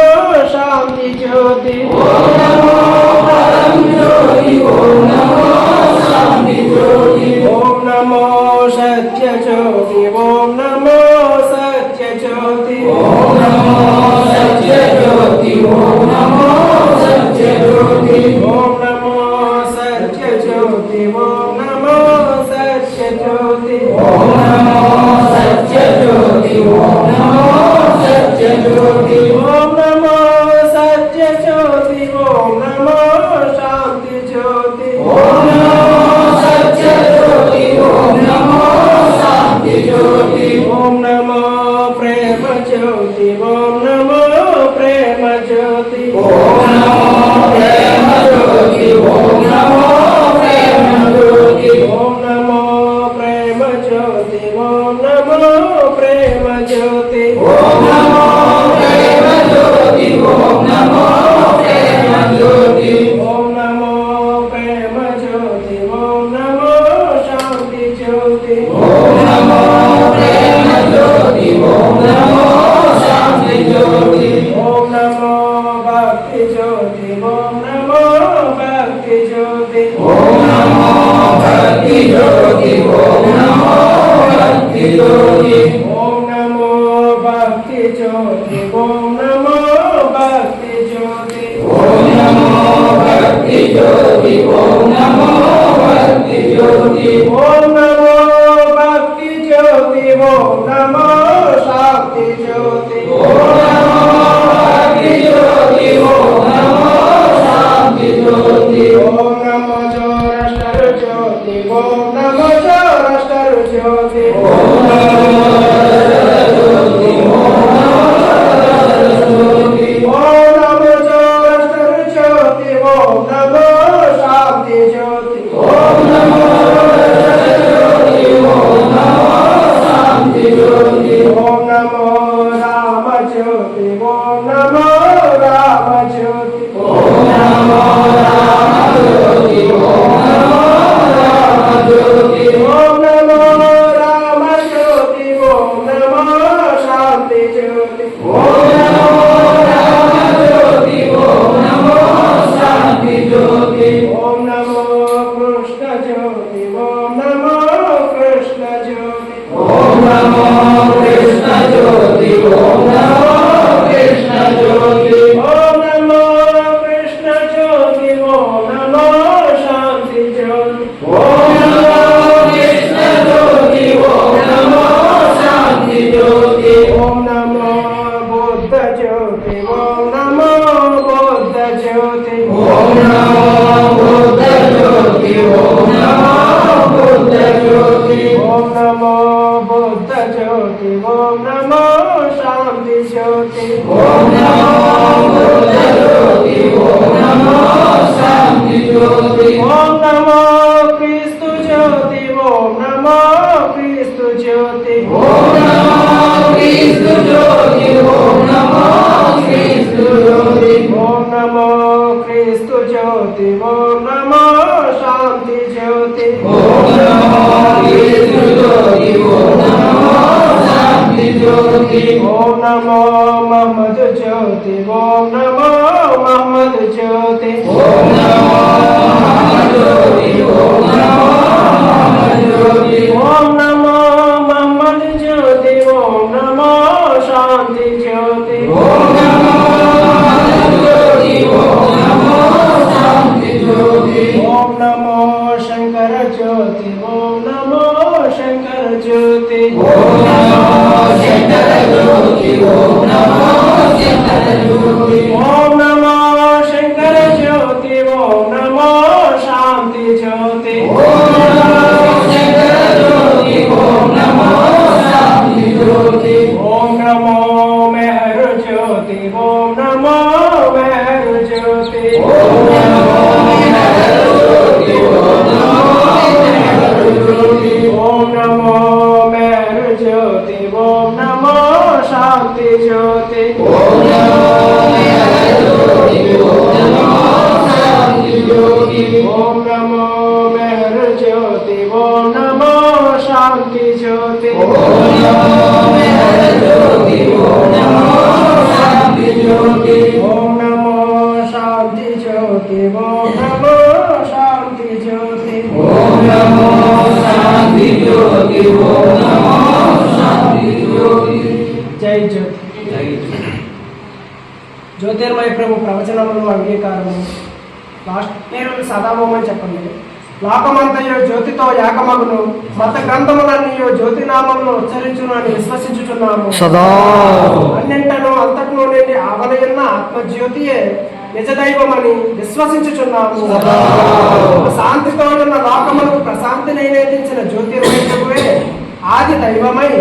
శాంతి జ్యోతి, ఓం నమో పరం జ్యోతి, ఓం నమో శాంతి జ్యోతి, ఓం నమో సత్య జ్యోతి, ఓం నమో సత్య జ్యోతి, ఓం నమో సత్య జ్యోతి, ఓం నమో సత్య జ్యోతి, ఓం నమో సత్య జ్యోతి, ఓం నమో సత్య జ్యోతి, ఓం నమో సత్య జ్యోతి, ఓం నమో సత్య జ్యోతి, ఓం నమో సత్య జ్యోతి, ఓం నమో శాంతి జ్యోతి, ఓం నమో సత్య జ్యోతి, ఓం నమో శాంతి జ్యోతి, ఓం నమో ప్రేమ జ్యోతి, ఓం నమో ప్రేమ జ్యోతి, ఓం నమో ప్రేమ జ్యోతి, ఓం నమో ఓం నమో రామజ్యోతి ఓం నమో రామజ్యోతి ఓం నమో రామజ్యోతి ఓం నమో రామజ్యోతి ఓం నమో రామజ్యోతి ఓం నమో శాంతి జ్యోతి ఓం నమో రామజ్యోతి ఓం నమో శాంతి జ్యోతి ఓం నమో కృష్ణ జ్యోతి ఓం నమో కృష్ణ జ్యోతి ఓం నమో కృష్ణ జ్యోతి ఓం నమో కృష్ణ జ్యోతి ఓం నమో కృష్ణ జ్యోతి ఓం నమో శాంతి జ్యోతి ఓం నమో కృష్ణ జ్యోతి ఓం నమో శాంతి జ్యోతి ఓం నమో బుద్ధ జ్యోతి ఓం నమో బుద్ధ జ్యోతి ఓం నమో బుద్ధ జ్యోతి ఓం నమో బుద్ధ జ్యోతి ఓం నమో బుద్ధ జ్యోతి ఓం నమో శాంతి జ్యోతి ఓం నమో బుద్ధ జ్యోతి ఓం నమో శాంతి జ్యోతి ఓం నమో క్రీస్తు జ్యోతి ఓం నమో క్రీస్తు జ్యోతి ఓం నమో క్రీస్తు జ్యోతి ఓం నమో క్రీస్తు జ్యోతి ఓం నమో క్రీస్తు జ్యోతి ఓం నమో శాంతి జ్యోతి ఓం నమో క్రీస్తు జ్యోతి ఓం నమో శాంతి జ్యోతి ఓం నమో మహమ్మద్ జ్యోతి ఓం నమో మహమ్మద్ జ్యోతి ఓం నమో జ్యోతి ఓం నమో జ్యోతి ఓం నమో మహమ్మద్ జ్యోతి ఓం నమో శాంతి జ్యోతి ఓం నమో జ్యోతి ఓం నమో శాంతి జ్యోతి ఓం నమో శంకర జ్యోతి ఓం నమో శంకర జ్యోతి ఓం నమో శంకర జ్యోతి ఓం నమో శంకర జ్యోతి ఓం నమో శంకర జ్యోతి ఓం నమో శాంతి జ్యోతి ఓం నమో శంకర జ్యోతి ఓం నమో శాంతి జ్యోతి ఓం నమో మెహరు జ్యోతి ఓం నమో మెహరు జ్యోతి ఓం నమో జ్యోతి ఓం నమో జ్యోతి ఓం నమో మెహరు జ్యోతి ఓం నమో శాంతి జ్యోతి ఓం నమో జ్యోతి ఓం నమో శాంతి జ్యోతి ఓం నమో మెహరు జ్యోతి ఓం నమో శాంతి జ్యోతి ఓం నమో జ్యోతి ఓం నమో శాంతి జ్యోతి ఓం నమో శాంతి జ్యోతి ఓం నమో శాంతి జ్యోతి ఓం నమో శాంతి జ్యోతి ఓం నమో శాంతి జ్యోతి జై జ్యోతి జ్యోతిర్మయ ప్రభు ప్రవచనములు అంగీకారము లాస్ట్ మీరు సదామని చెప్పండి లోకమంతయు జ్యోతితో ఏకమగును మత గ్రంథములన్నీయు జ్యోతినామమును ఉచ్చరించును అని విశ్వసించుచున్నాము సదా అన్నింటను అంతకును నుండి ఆవలయున్న ఆత్మజ్యోతియే నిజదైవమని విశ్వసించుచున్నాము శాంతితో ఉన్న లోకములకు ప్రశాంతిని నేర్పించిన జ్యోతిర్మయ ప్రభువే ఆది దైవమై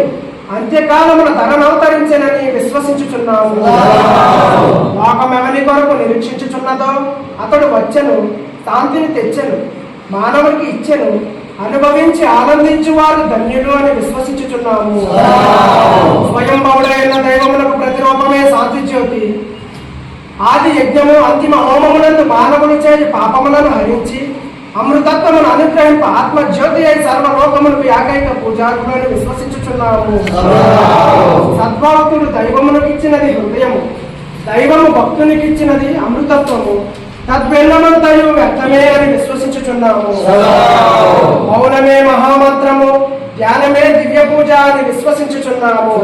అంత్యకాలమున ధరనవతరించెనని విశ్వసించుచున్నాము లోకమెవని కొరకు నిరీక్షించుచున్నదో అతడు వచ్చెను శాంతిని తెచ్చెను మానవునికి ఇచ్చెను అనుభవించి ఆనందించు వారు ధన్యులు అని విశ్వసించుచున్నాము స్వయం బౌడైన దైవములకు ప్రతిరూపమే శాంతి జ్యోతి ఆది యజ్ఞము అంతిమ హోమమునందు మానవుని చేయి పాపములను హరించి అమృతత్వమును అనుగ్రహింప ఆత్మజ్యోతి అయి సర్వలోకములకు ఏకైక పూజారులను విశ్వసించుచున్నాము సద్భక్తుడు దైవమునకు ఇచ్చినది హృదయము దైవము భక్తునికి ఇచ్చినది అమృతత్వము తద్భిన్నమంతయు వ్యక్తమే అని విశ్వసించుచున్నాము మౌనమే మహామంత్రము ధ్యానమే దివ్య పూజ అని విశ్వసించుచున్నాము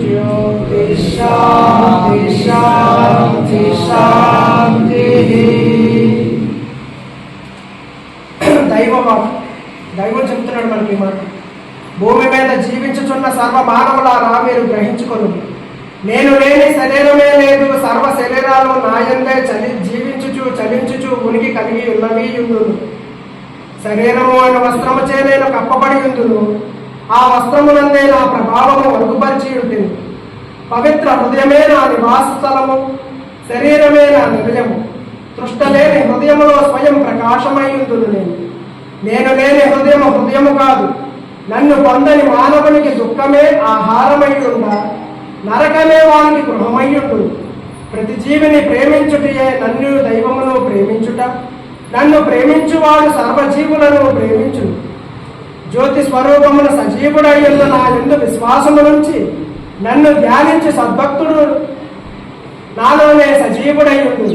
జ్యోతి శాంతి శాంతి శాంతి దైవం చెప్తున్నాడు మనకి మాట భూమి మీద జీవించుచున్న సర్వ మానవులారా మీరు గ్రహించుకొను నేను లేని శరీరమే లేదు సర్వ శరీరాలు నాయందే జీవించుచు చలించుచు ఉనికి కలిగి ఉన్నవి యుందును శరీరము అయిన వస్త్రముచే నేను కప్పబడి ఉందును ఆ వస్త్రమునందే నా ప్రభావము వరుగుపరిచి ఉంటుంది పవిత్ర హృదయమే నా నివాస స్థలము శరీరమే నా నిలయము తృష్టలేని హృదయములో స్వయం ప్రకాశమై ఉందును నేను లేని హృదయము కాదు నన్ను పొందని మానవునికి దుఃఖమే ఆహారమయ్యుండ, నరకమే వానికి గృహమయ్యుండు. ప్రతి జీవిని ప్రేమించుటయే నన్ను దైవమును ప్రేమించుట. నన్ను ప్రేమించువాడు సర్వజీవులను ప్రేమించును. జ్యోతి స్వరూపమున సజీవుడయ్యున్న నా యందు విశ్వాసము నుంచి నన్ను ధ్యానించి సద్భక్తుడు నాలోనే సజీవుడయ్యుండు.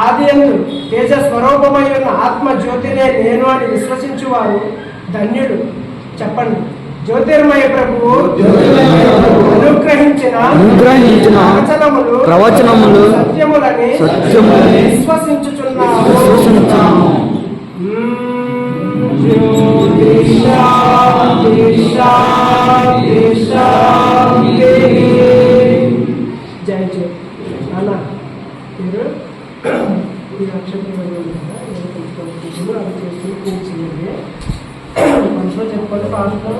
ఆది యందు తేజ స్వరూపమయ్యున్న ఆత్మ జ్యోతినే నేను అని విశ్వసించువారు ధన్యుడు. చెప్పండి. జ్యోతిర్మయ ప్రభువు అనుగ్రహించిన ప్రవచనములు సత్యములని విశ్వసించుచున్నాము. జయ జయ నాన్న మీరు ఈ నక్షత్రం అవి చేసుకుని చేయండి. మనసులో చెప్పండి. పాటలో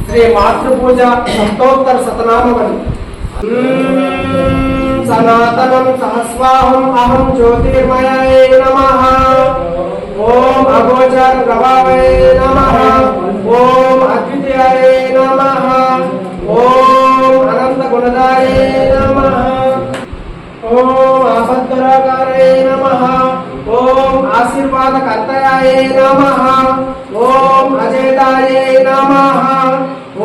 శ్రీ మాతృపూజ సప్తోత్తర శతనామవళి. సనాతనం సహస్వాహం అహం జ్యోతిర్మయాయ నమః. ఓం అగోచర ప్రభావే నమః. ఓం అద్వితీయాయ నమః. ఓం అనంత గుణదాయ నమః. ఓం ఆపద్కరాకారే నమః. ఓం ఆశీర్వాదకర్తయాయ నమః. ఓం అజేతాయ నమః.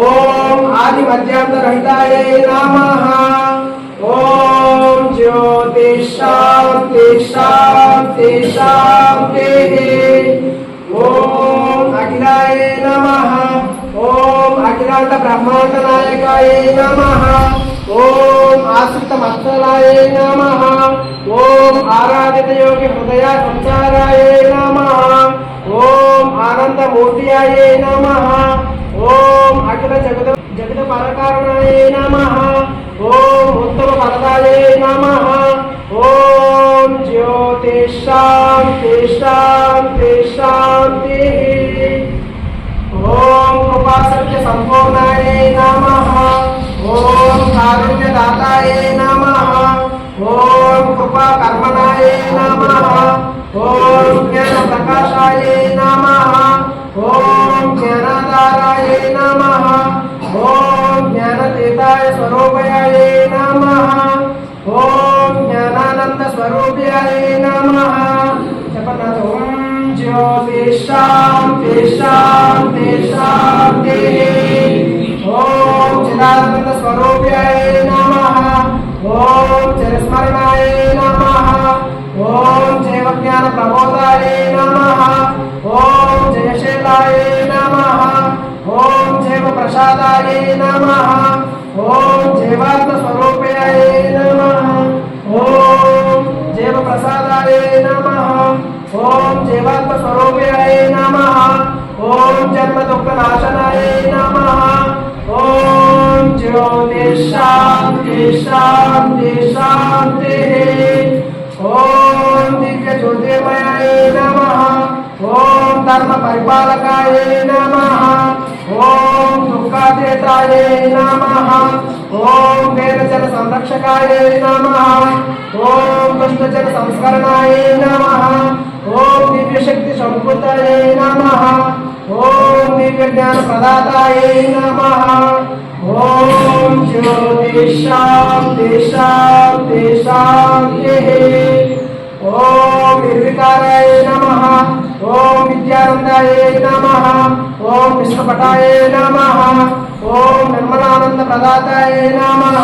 ఓం ఆది మధ్యాంతరహితాయ నమః. ఓం జ్యోతి శాంతి శాంతి శాంతి. ఓం అఖిలాయ నమః. ఓం అఖిలాండ బ్రహ్మాండ నాయకాయ నమః. ఓం ఆశ్రిత మత్సలాయ నమః. ఓం ఆరాధిత యోగి హృదయ సంచారాయ నమః. ఓం ఆనందమూర్తియాయ నమః. ఓం అఖిల జగత పరకారణాయ నమః. ఓం ఉత్తమ పరదాయ నమః. ఓం జ్యోతి శాంతి శాంతి శాంతి. ఓం కృపా సత్య సంపూర్ణాయ నమః. ఓం కారుణ్యదాతాయ నమః. ఓం కృపా కర్మణాయ నమః. ఓం జ్ఞాన ప్రకాశాయ నమః. ఓం జ్ఞానాధారాయ నమః. ఓం జ్ఞానతీతాయ స్వరూపాయ నమః. ఓం జ్ఞానానంద స్వరూపాయ నమః. చెప్పండి. ఓం జ్యోతి శాంతి శాంతి శాంతి. ఓం చిదానంద స్వరూపాయ నమః. ఓం చిరస్మరణాయ నమః. ఓం జైవజ్ఞాన ప్రబోధాయ నమః. ఓం జయశీలాయ నమః. ఓం జైవ ప్రసాదాయ నమః. ఓం జైవాత్మ స్వరూపాయ నమః. ఓం జైవ ప్రసాదాయ నమః. ఓం జైవాత్మ స్వరూపాయ నమః. ఓం జన్మ దుఃఖ నాశనాయ నమః. ఓం జ్యోతి శాంతి శాంతి శాంతి. ఓం దివ్య జ్యోతిర్మయాయ నమః. ఓం ధర్మ పరిపాలకాయ నమః. ఓం దుఃఖాతీతాయ నమః. ఓం వేదజన సంరక్షకాయ నమః. ఓం దుష్టజన సంస్కరణాయ నమః. ఓం దివ్య శక్తి సంపృతాయ నమః. ఓం దివ్య జ్ఞాన ప్రదాతాయ నమః. ఓం జ్యోతి శాంతి శాంతి శాంతి. ఓం నిర్వికారాయ నమః. ఓం విద్యానందాయ నమః. ఓం విశ్వపటాయ నమః. ఓం నిర్మలానంద ప్రదాతాయ నమః.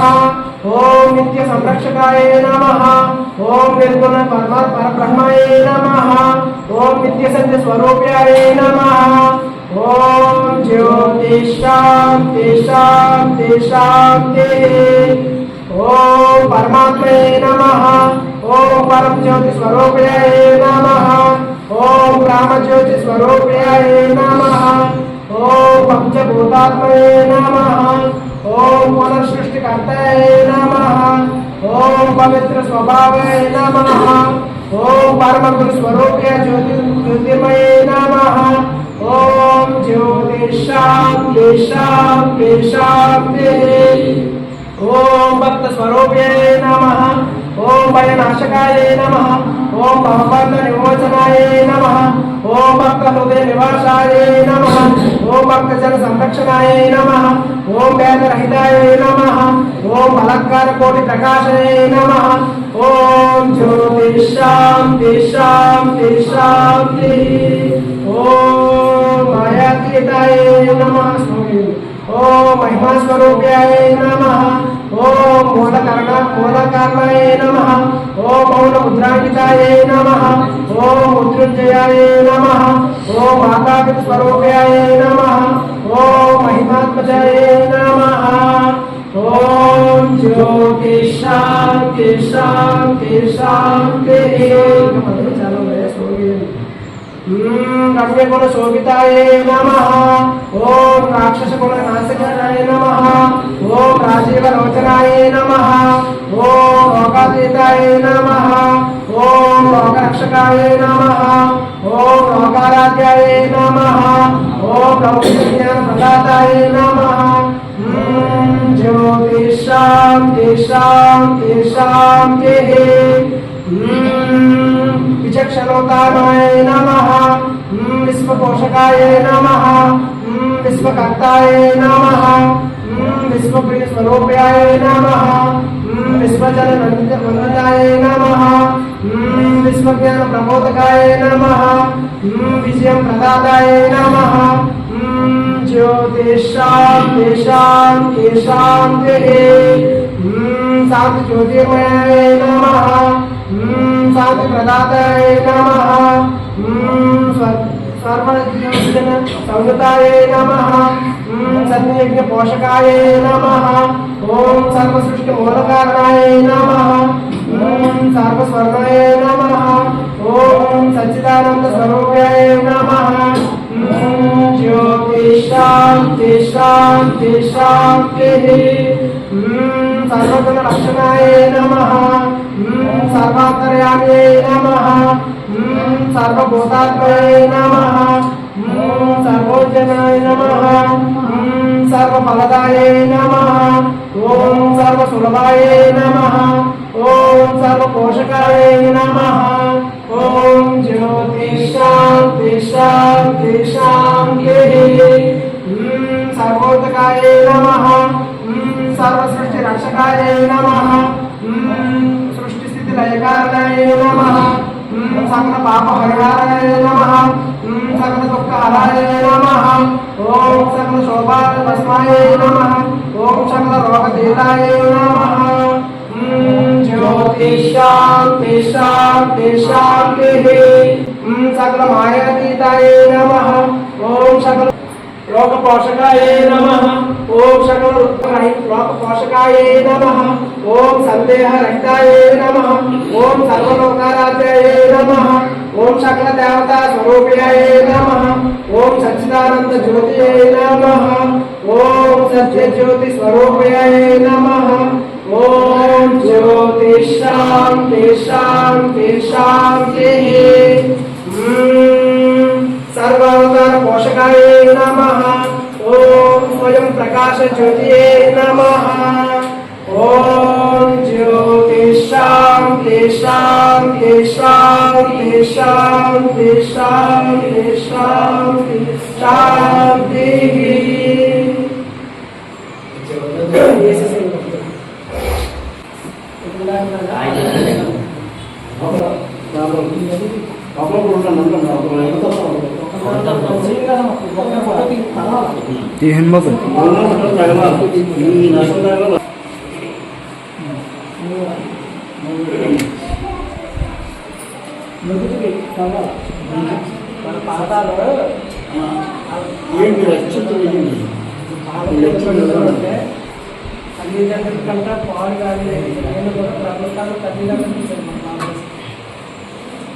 ఓం నిత్య సంరక్షకాయ నమః. ఓం నిర్గుణ పరబ్రహ్మాయ నమః. ఓం నిత్య సత్య స్వరూపాయ నమః. ఓం జ్యోతి శాంతి శాంతి శాంతి. ఓం పరమాత్మనే నమః. ఓం పరం జ్యోతి స్వరూపాయ నమః. ఓం రామజ్యోతి స్వరూపాయ నమః. ఓం పంచభూతాత్మనే నమః. ఓం పునఃసృష్టికర్తాయ నమః. ఓం పవిత్ర స్వభావాయ నమః. ఓం పరమ గురు స్వరూపాయ జ్యోతిర్మయ నమః. ఓం జ్యోతి శాంతి శాంతి శాంతి. ఓం భక్త స్వరూపాయ నమః. ఓం భయనాశకాయ నమః. ఓం భవబంధ విమోచనాయ నమః ఓం భక్త హృదయ నివాసాయ నమః ఓం భక్త జన సంరక్షణాయ నమః ఓం వేదరహితాయ నమః ఓం అలంకార కోటి ప్రకాశాయ నమః ఓం జ్యోతి శాంతి శాంతి శాంతి ఓం మాయాతీతాయ నమః ఓం మహిమా స్వరూపాయ నమః ఓం మూలకారణాయ నమః ఓం మౌన ముద్రాంకితాయ నమః ఓం మృత్యుంజయాయ నమః ఓం మాతాపిత స్వరూపాయ నమః ఓం మహిమాత్మజాయ నమః ఓం జ్యోతి శాంతి శాంతి శాంతి రమ్యగుణ శోభితాయ నమః ఓం రాక్షస గుణ నాశకాయ నమః ఓం రాజీవ లోచనాయ నమః ఓం లోకాతీతాయ నమః ఓం లోకరక్షకాయ నమః ఓం లోకారాధ్యాయ నమః ఓం లౌకిక జ్ఞాన ప్రదాతాయ నమః జ్యోతి శాంతి శాంతి శాంతి విచక్షణోతానాయ నమః విశ్వపోషకాయ నమః విశ్వకర్తాయ నమః విశ్వప్రియ స్వరూపాయ నమః విశ్వజన వందనాయ నమః విశ్వజ్ఞాన ప్రబోధకాయ నమః విజయం ప్రదాతాయ నమః జ్యోతి శాంతి శాంతి శాంతి శాంతి జ్యోతిర్మయాయ నమః శాంతి ప్రదాతాయ నమః సర్వజన సంగతాయ నమః సత్యయజ్ఞ పోషకాయ నమః ఓం సర్వ సృష్టి మూలకారణాయ నమః సర్వస్వర్ణాయ నమః ఓం సచ్చిదానంద స్వరూపాయ నమః జ్యోతి శాంతి శాంతి శాంతి సర్వగుణ లక్షణాయ నమః సర్వాంతర్యామినే నమః సర్వభూతాత్మనే నమః సర్వోజనాయ నమః సర్వఫలదాయ నమః ఓం సర్వసులభాయ నమః ఓం సర్వపోషకాయ నమః ఓం జ్యోతి శాంతి శాంతి శాంతి సర్వోదకాయ నమః సర్వసృష్టి రక్షకాయ నమః సృష్టి స్థితి లయకారణాయ నమః సకల పాప హరిహారాయ నమః సకల దుఃఖ హరాయ నమః ఓం సకల శోభాయ భస్మాయ నమః ఓం సకల రోగతీతాయ నమః జ్యోతి శాంతి శాంతి శాంతి సకల మాయాతీతాయ నమః ఓం సకల లోక పోషకాయ నమః ఓం సకల లోక పోషకాయ నమః ఓం సందేహ రహితాయ నమః ఓం సర్వలోకారాధ్యాయ నమః ఓం సకల దేవతా స్వరూపాయ నమః ఓం సచ్చిదానంద జ్యోతియే నమః ఓం సత్య జ్యోతి స్వరూపాయ నమః ఓం జ్యోతి శాంతి శాంతి శాంతి సర్వావతార పోషకాయ నమః ఓం స్వయం ప్రకాశ జ్యోతియే నమః ఓం జ్యోతి శాంతి శాంతి శాంతి శాంతి శాంతి శాంతి శాంతి ఈ హనుమకు తల్లిదండ్రులకంటే పాలు కానీ నేను కూడా ప్రభుత్వాలు తల్లిదండ్రులు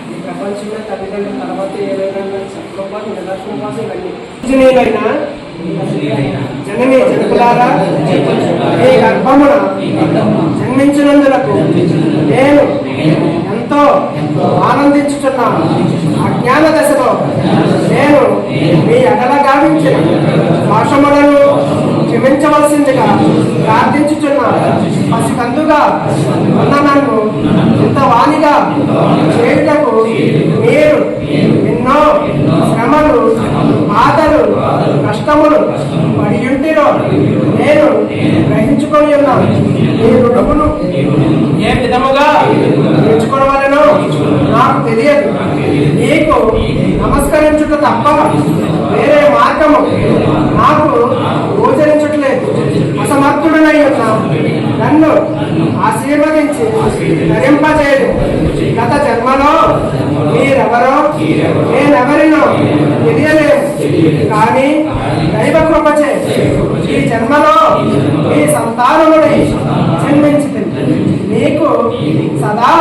ఈ ప్రపంచంలో తల్లిదండ్రుల తర్వాత ఏదైనా సత్రూపాలు నిదర్శనపాలు జనని జనకులారా ఈ గర్భమున జన్మించినందులకు నేను ఎంతో ఆనందించుచున్నాను. అజ్ఞాన దశలో నేను మీ ఎడల గావించిన దోషములను క్షమించవలసిందిగా ప్రార్థించుచున్నాను. పసికందుగా ఉన్న నన్ను ఇంత వాణిగా చేయుటకు మీరు ఎన్నో శ్రమలు, బాధలు, కష్టములు పడి ఉంటిరో నేను గ్రహించుకొని ఉన్నాను. మీ రుణమును ఏ విధముగా తీర్చుకోవాలనో నాకు తెలియదు. నీకు నమస్కరించుట తప్ప వేరే మార్గము నాకు గోచరించట్లేదు. అసమర్థుడనై ఉన్నా నన్ను ఆశీర్వదించి ధరింపజేయదు. గత జన్మలో మీరెవరో నేనెవరినో తెలియలేదు, కానీ దైవ కృపచే ఈ జన్మలో మీ సంతానముని జన్మించింది. మీకు సదా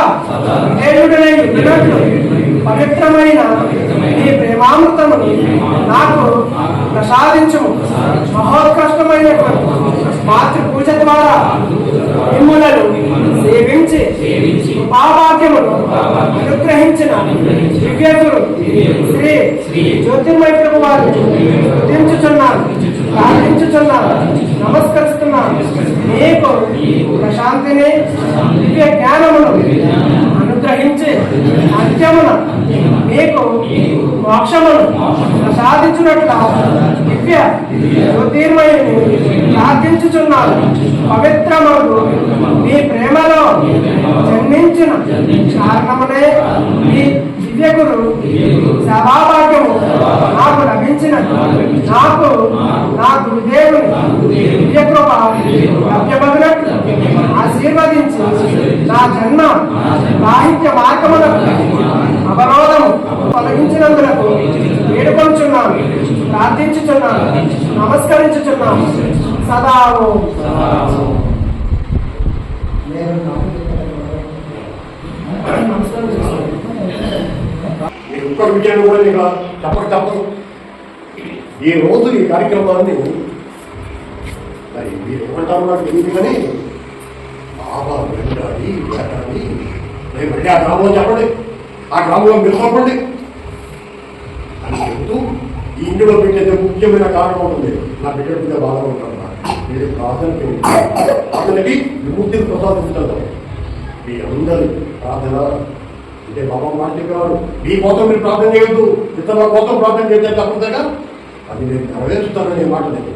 విధేయుడనై ఉండినట్లు పవిత్రమైన ఈ ప్రేమామృతమును నాకు ప్రసాదించుము. మహోత్కృష్టమైనటువంటి మాతృ పూజ ద్వారా మిమ్ములను సేవించి కృపాభాగ్యమును అనుగ్రహించిన దివ్యగురు శ్రీ జ్యోతిర్మయ ప్రభు వారిని స్తుతించుచున్నాను, ప్రార్థించుచున్నాను, నమస్కరిస్తున్నాను. మీకు ప్రశాంతిని, దివ్య జ్ఞానమును అనుగ్రహించి అంత్యమున మీకు మోక్షమును ప్రసాదించున్నట్ల దివ్య జ్యోతిర్మయుని ప్రార్థించుచున్నాను. పవిత్రములు మీ ప్రేమలో జన్మించిన కారణమునే ఈ దివ్యగురు సభాభాగ్యము నాకు లభించినట్టు నాకు నా గురుదేవుని దివ్యకృప లభ్యమగినట్లు ఆశీర్వదించి నా జన్మ సాహిత్య మార్గములకు అవరోధము తొలగించినందులకు వేడుకొంచున్నాను, ప్రార్థించుచున్నాను, నమస్కరించుచున్నాను. సదావు మీరు ఇంకొక విషయాన్ని కూడా ఇక తప్పదు. ఈ రోజు ఈ కార్యక్రమాన్ని మరి మీరు ఏమంటారు నాకు తెలియదు, కానీ బాబా వెళ్ళాలి వెళ్ళాలి. నేను మళ్ళీ ఆ గ్రామంలో చెప్పండి, ఆ గ్రామంలో మీరు చెప్పండి అని చెప్తూ ఈ ఇంటిలో పెట్టేది ముఖ్యమైన కారణం ఉంటుంది. నా బిడ్డ మీద బాగా ఉంటాను, మీరు ప్రార్థనకి విముక్తిని ప్రసాదించుతారు. మీ అందరి ప్రార్థన అంటే బాబా మాట చెప్పేవారు, మీ కోసం మీరు ప్రార్థన చేయొద్దు, ఇతరుల కోసం ప్రార్థన చేస్తే తప్పదుగా అది నేను నెరవేర్చుతాననే మాట లేదు.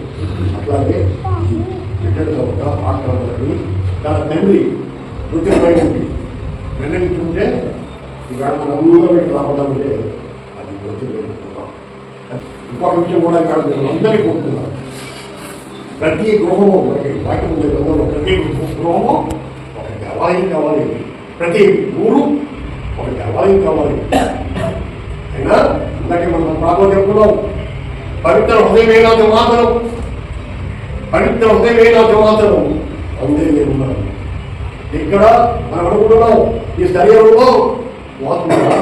అట్లాగే ఈ బిడ్డలతో ఒక మాట్లాడాలని తన తండ్రి వృత్తిపై నిర్ణయించుకుంటే ఇవాళ మనందరూ మీకు రావడాలంటే అది వృత్తిపోతాం. ఇంకొక విషయం కూడా ఇక్కడ నేను అందరికీ కోరుతున్నాను, ప్రతి గృహము వాక్యం ఉండే గృహంలో ప్రతి గృహము ఒక దేవాలయం కావాలి, ప్రతి ఊరు ఒక దేవాలయం కావాలి. అయినా ఇందాకే మనం ప్రాబ్లం చెప్పుకున్నాం, పవిత్ర హృదయమైన జమాతనం, పవిత్ర హృదయమైన జమాతనం అందే నేనున్నాను. ఇక్కడ మనం అనుకుంటున్నాం ఈ శరీరంలో వాతున్నారా,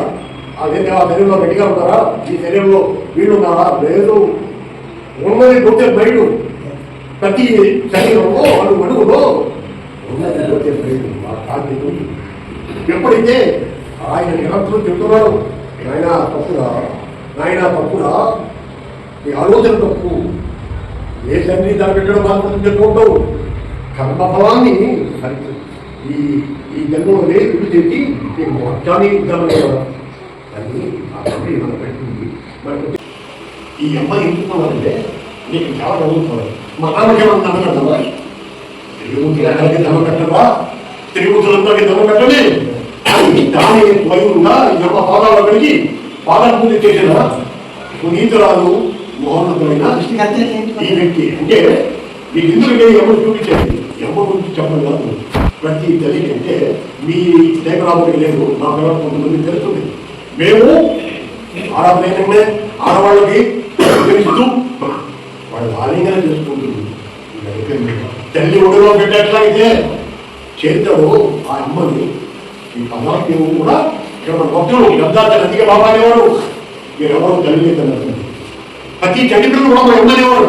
అదేంటి ఆ శరీరంలో గట్టిగా ఉంటారా, ఈ శరీరంలో వీళ్ళు ఉన్నారా? లేదు, ఉన్నది కొట్టే బయలు. ప్రతి శరీరంలో అడుగులో ఉన్నది కొట్టే బయలు ఆ కాంతి. ఎప్పుడైతే ఆయన నిరంతరం చెప్తున్నాడు, నాయన తప్పురా, ఈ ఆలోచన తప్పు, ఏ తండ్రి దాన్ని పెట్టడం బాధపడుతుంది చెప్పుకుంటావు, కర్మఫలాన్ని ఈ జన్మలో విడి తెచ్చి నీకు మొత్తాన్ని ఇద్దామని అని ఆ తండ్రి మనం పెట్టింది. మనకు ఈ అమ్మాయి ఎంచుకున్నారంటే నీకు చాలా చదువుతున్నాడు. మా నాన్నకేమన్నా నమ్మకట్టవా, తిరుగుతులకి దమ కట్టవా, తిరుగుతులందరికీ దమ కట్టని అని దాని స్వయంగా యమ పాదాలు కలిగి పాదాల పూజ చేసిన పునీతురాలు మహోన్నతమైన ఈ వ్యక్తి. అంటే మీ ఇందులో ఎవరు చూపించండి, ఎవరి గురించి చెప్పడం కాదు. ప్రతి తల్లికి అంటే మీ దేవరాబుకి లేదు, మా పిల్లలు కొంతమంది తెలుస్తుంది. మేము ఆడపిల్లనే ఆడవాళ్ళకి తెలుస్తూ వాళ్ళు ఆలింగన చేసుకుంటుంది. తల్లి ఒడిలో పెట్టేట్లయితే చేద్దాము ఆ అమ్మని. ఈ పదార్థం కూడా ఇక్కడ మన భక్తులు శబ్దార్థ నదిగా బాబానేవాడు, మీరు ఎవరు తల్లి లేదన్నారు. ప్రతి చరిత్రలు కూడా మన ఎమ్మనేవాడు.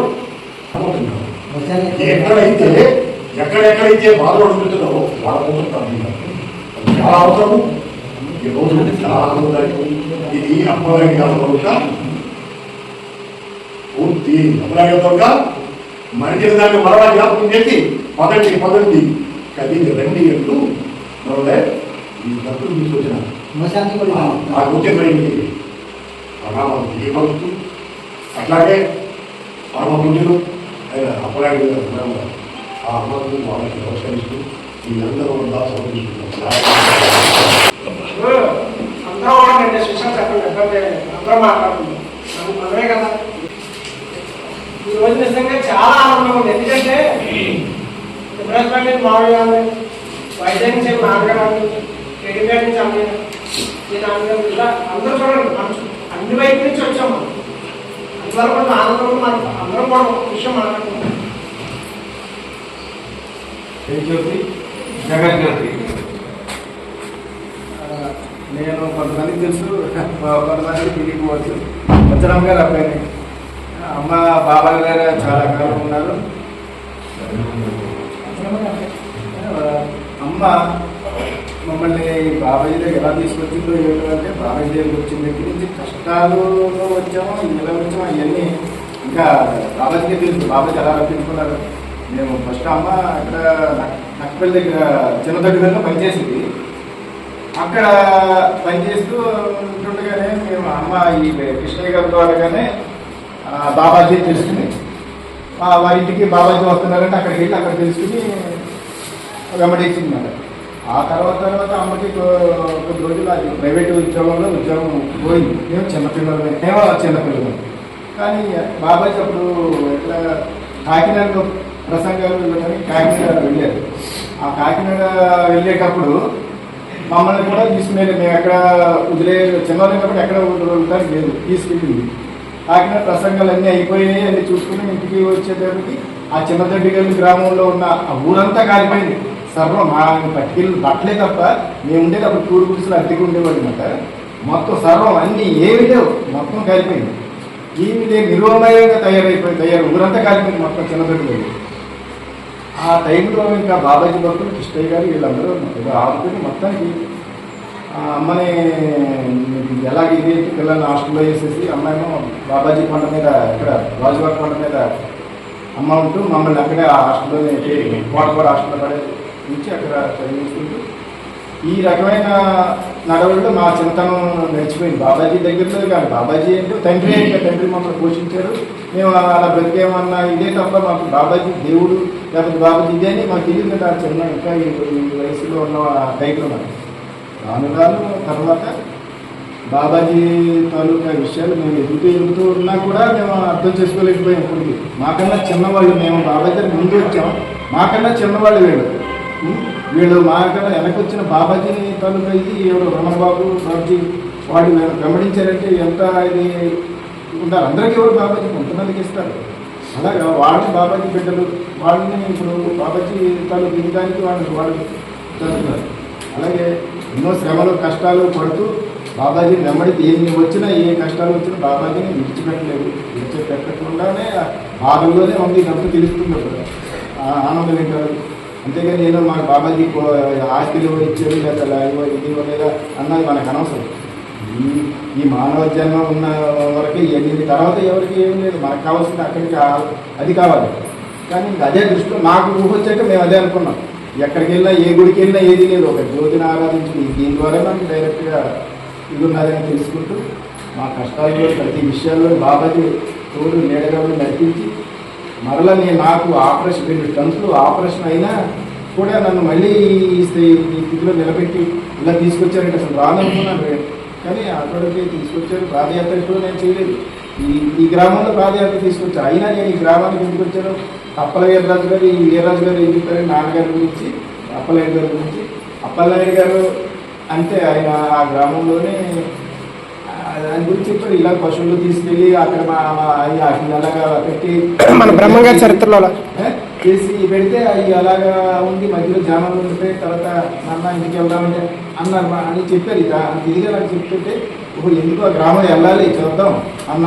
ఎక్కడెక్కడైతే బాధలు అడుగుతున్నారో వాళ్ళ కోసం ప్రార్థించారు. చాలా అవసరము. ఈ రోజు చాలా ఆనందదాయకం. ఇది అప్పలాగే కాకుండా పూర్తి అప్పలాగే మనిషిన దాన్ని మరలా జ్ఞాపకం చేసి పదండి కదిలి రండి అంటూ మరలే ఈ భక్తులు తీసుకొచ్చిన ఆ కూర్చోబడింది పరమాత్మ అట్లాగే పరమ పూజలు ఆయన అప్పలాంటి ఆ అమ్మకు వాళ్ళకి నమస్కరిస్తూ వీళ్ళందరూ కూడా సమర్పిస్తున్నారు. అందరూ రెండు విషయాలు చెప్పండి, అందరూ మాట్లాడుతుంది అందరే కదా. ఈ రోజు నిజంగా చాలా ఆనందంగా ఉంది. ఎందుకంటే ఇబ్రాహింపేట నుంచి మామయ్య గారు, వైజాగ్ నుంచి నాన్నగారు, కేటీపేట నుంచి అమ్మయ్య, ఈ నాన్నగారు, ఇలా అందరూ చూడండి అన్ని వైపు నుంచి వచ్చాము. అందరూ కూడా ఆనందంగా మనకు అందరం కూడా ఒక విషయం మాట్లాడుతున్నాం. జగజ్యోతి నేను కొంతమందికి తెలుసు, కొంతమందికి తెలియకపోవచ్చు. వచ్చరామ్ గారు అబ్బాయిని, అమ్మ బాబాయ్ గారు చాలా కాలం ఉన్నారు. అమ్మ మమ్మల్ని బాబాయ్ దగ్గర ఎలా తీసుకొచ్చిందో ఏంటంటే, బాబాయ్ దగ్గరికి వచ్చిన దగ్గర నుంచి కష్టాలలో వచ్చామో ఇలా వచ్చామో అవన్నీ ఇంకా బాబాజీకే తెలుసు. బాబాజీ ఎలా రప్పించుకున్నారు. మేము ఫస్ట్ అమ్మ అక్కడ నక్కపల్లి దగ్గర చిన్న దగ్గరలో పనిచేసింది. అక్కడ పనిచేస్తూ ఉంటుండగానే మేము అమ్మ ఈ కృష్ణయ్య గారి ద్వారాగానే బాబాజీ తెలుసుకుని వారి ఇంటికి బాబాజీ వస్తున్నారంటే అక్కడికి వెళ్ళి అక్కడ తెలుసుకుని వెంబడించిందన్నమాట. ఆ తర్వాత అమ్మకి కొద్ది రోజులు అది ప్రైవేట్ ఉద్యోగం పోయింది. మేము చిన్నపిల్లలు కానీ బాబాజీ అప్పుడు ఎట్లా కాకినాడలో ప్రసంగాలు వెళ్ళడానికి కాకినాడ వెళ్ళారు. ఆ కాకినాడ వెళ్ళేటప్పుడు మమ్మల్ని కూడా తీసుకునే మేము ఎక్కడ వదిలే చిన్నప్పుడు ఎక్కడ వదులుతారు లేదు, తీసుకెళ్ళింది. కాకినాడ ప్రసంగాలు అన్నీ అయిపోయినాయి, అన్నీ చూసుకుని ఇంటికి వచ్చేటప్పటికి ఆ చిన్నదడ్డిగల్లి గ్రామంలో ఉన్న ఆ ఊరంతా కాలిపోయింది. సర్వం మా పట్టుకెళ్ళి బట్టలే తప్ప మేము ఉండేది అప్పుడు కూడు గుడిసెలు అద్దెకి ఉండేవాడు అనమాట. మొత్తం సర్వం అన్నీ ఏమి లేవు, మొత్తం కాలిపోయింది. ఏమి లేదు, నిర్వమయంగా తయారు ఊరంతా కాలిపోయింది మొత్తం చిన్నదడ్డిగల్లి. ఆ టైంలో ఇంకా బాబాజీ భక్తులు కృష్ణయ్య గారు వీళ్ళందరూ ఆడుకుని మొత్తానికి అమ్మని ఎలాగ ఇది పిల్లల్ని హాస్టల్లో వేసేసి అమ్మాయిమో బాబాజీ కొండ మీద ఇక్కడ రాజువారి కొండ మీద అమ్మ ఉంటూ మమ్మల్ని అక్కడే ఆ హాస్టల్లోనే కోటపాడు హాస్టల్లో పడే నుంచి అక్కడ చదివించుకుంటూ ఈ రకమైన నడవడిలో మా చింతనం నడిచిపోయింది. బాబాజీ దగ్గరలో కానీ బాబాజీ ఏంటో తండ్రి మమ్మల్ని పోషించారు. మేము అలా బ్రతికేమన్నా ఇదే తప్ప మాకు బాబాజీ దేవుడు లేకపోతే బాబాజీ ఇదే అని మాకు తెలియదు కదా. చిన్న ఇంకా ఈ వయసులో ఉన్న టైంలో రాను తర్వాత బాబాజీ తాలూకా విషయాలు మేము ఎదుగుతూ ఉన్నా కూడా మేము అర్థం చేసుకోలేకపోయాం. ఇప్పటికి మాకన్నా చిన్నవాళ్ళు, మేము బాబాజీ దగ్గర ముందు వచ్చాం, మాకన్నా చిన్నవాళ్ళు వీళ్ళు మాకన్నా వెనక్కి వచ్చిన బాబాజీ తాలూకా ఇది ఎవరు రమణబాబు బాబాజీ వాళ్ళు వెంబడించారంటే ఎంత ఇది ఉంటారు. అందరికీ ఎవరు బాబాజీ కొంతమందికి ఇస్తారు. అలాగా వాళ్ళు బాబాజీ బిడ్డలు, వాళ్ళని ఇప్పుడు బాబాజీ తాలూకు ఇందానికి వాళ్ళు చదువుతున్నారు. అలాగే ఎన్నో శ్రమలు కష్టాలు పడుతూ బాబాజీని వెంబడికి ఏమి వచ్చినా ఏ కష్టాలు వచ్చినా బాబాజీని విడిచిపెట్టకుండానే బాధల్లోనే ఉంది. ఇదంతా తెలుస్తుంది అప్పుడు ఆనందం ఏంటారు. అంతేగాని నేను మాకు బాబాజీ ఆస్తిలో ఇచ్చారు లేదా ఇది లేదా అన్నది మనకు అనవసరం. ఈ మానవ జన్మ ఉన్న వరకు ఎన్ని తర్వాత ఎవరికి ఏం లేదు, మనకు కావాల్సింది అక్కడికి అది కావాలి. కానీ అదే దృష్టిలో మాకు ఊహ వచ్చాక మేము అదే అనుకున్నాం. ఎక్కడికి వెళ్ళినా ఏ గుడికి వెళ్ళినా ఏది లేదు, ఒక జ్యోతిని ఆరాధించుకుని దీని ద్వారా మనకి డైరెక్ట్గా ఇది ఉన్నదని తెలుసుకుంటూ మా కష్టాల్లో ప్రతి విషయాల్లో బాబాజీ తోడు నీడగా నడిపించి మరలా నాకు ఆపరేషన్ 2 టన్నులు ఆపరేషన్ అయినా కూడా నన్ను మళ్ళీ ఈ స్థితిలో నిలబెట్టి ఇలా తీసుకొచ్చారంటే అసలు రాదనుకున్నాను. కానీ అక్కడికి తీసుకొచ్చారు. పాదయాత్ర కూడా నేను చేయలేదు. ఈ గ్రామంలో పాదయాత్ర తీసుకొచ్చాను. అయినా నేను ఈ గ్రామానికి ఎందుకు వచ్చాను, అప్పల వీర్రాజు గారు ఈ వీర్రాజు గారు ఏం చెప్పారు నాన్నగారి గురించి, అప్పలనాయుడు గారి గురించి. అప్పలనాయుడు గారు అంటే ఆయన ఆ గ్రామంలోనే దాని గురించి చెప్పారు. ఇలా పశువులు తీసుకెళ్ళి అక్కడ అలాగా పెట్టి మన బ్రహ్మంగారి చరిత్రలో చేసి పెడితే అవి అలాగా ఉంది, మధ్యలో జానాలు ఉండిపోయి తర్వాత నాన్న ఇంటికి వెళ్దామంటే అన్నారు అని చెప్పారు. ఇదిగా నాకు చెప్తుంటే ఇప్పుడు ఎందుకు ఆ గ్రామం వెళ్ళాలి చూద్దాం అన్న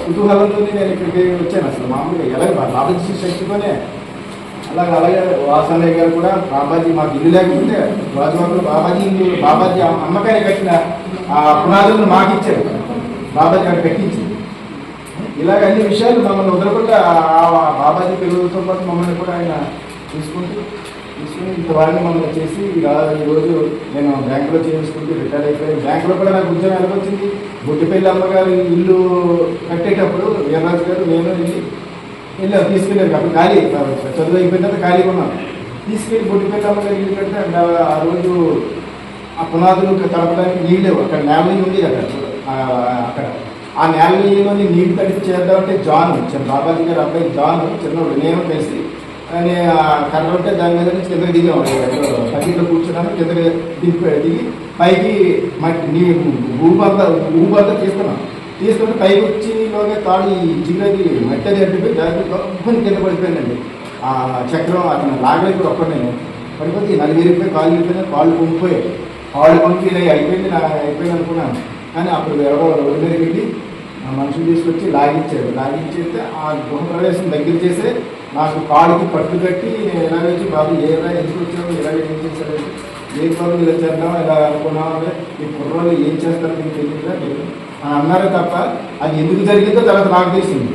కుతూహలంతో నేను ఇక్కడికి వచ్చాను. అసలు మామూలుగా ఎలాగ బాబాజీ శక్తితోనే అలాగే వాసనయ్య గారు కూడా బాబాజీ మాకు ఇల్లు లేకపోతే రాజువాడలో బాబాజీ అమ్మకాయ కట్టిన ఆ పునాదులను మాకు ఇచ్చారు. బాబాజీ గారు కట్టించింది. ఇలాగ అన్ని విషయాలు మమ్మల్ని వదలకుండా బాబాజీ పెరుగుతో పాటు మమ్మల్ని కూడా ఆయన తీసుకుని ఇంతవాడిని మమ్మల్ని చేసి ఈరోజు నేను బ్యాంకులో చేసుకుంటూ రిటైర్ అయిపోయాను. బ్యాంకులో కూడా నాకు ఉద్యోగం ఎలా వచ్చింది, బొడ్డిపల్లి అమ్మగారు ఇల్లు కట్టేటప్పుడు వీరరాజు గారు నేను వెళ్ళాను, తీసుకెళ్ళాను. అప్పుడు ఖాళీ చదువు అయిపోయిన తర్వాత ఖాళీగా ఉన్నాను. తీసుకెళ్ళి బొడ్డిపల్లి అమ్మగారు ఇల్లు కడితే ఆ రోజు ఆ పునాదులు తడపడానికి నీళ్ళు లేవు. అక్కడ నేల ఉంది అక్కడ ఆ నేల నీళ్ళని నీళ్ళు తడిపి చేద్దామంటే జాన్ బాబాజీ గారు అబ్బాయి జాన్ చిన్నోడు నేను కలిసి కర్ర ఉంటే దాని మీద నుంచి కిందకి దిగాము. పక్కీలో కూర్చున్నాను, కిందకి దిగి పైకి మట్టి ఊబంతా తీసుకుంటే పైకి వచ్చిలోనే తాడు జిగినది మట్టి అది అడ్డిపోయి దానికి గొప్పని కింద పడిపోయిందండి. ఆ చక్రం అతను లాగలేకపోయి ఒక్కడు నేను పడిపోతే నలుగురిపోయి కాళ్ళు వెళ్ళిపోయినా కాళ్ళు పంపిపోయాయి. కాళ్ళు పంపి అయిపోయింది అయిపోయింది అనుకున్నాను. కానీ అప్పుడు ఎవరో రోడ్డు దగ్గరికి వెళ్ళి మనుషులు తీసుకొచ్చి లాగించేస్తే ఆ గృహ ప్రవేశం దగ్గర చేసే నాకు కాళ్ళకి పట్టు కట్టి నేను ఎలాగ వచ్చి బాబు ఏలా ఎందుకు వచ్చాము ఇలాగ ఏం చేశారు, ఏ పనులు ఇలా చేద్దాం ఇలా అనుకున్నాం, ఈ కుర్రోళ్ళు ఏం చేస్తారో మీకు తెలియదుగా లేదు అని అన్నారే తప్ప అది ఎందుకు జరిగిందో తర్వాత నాకు తెలిసింది.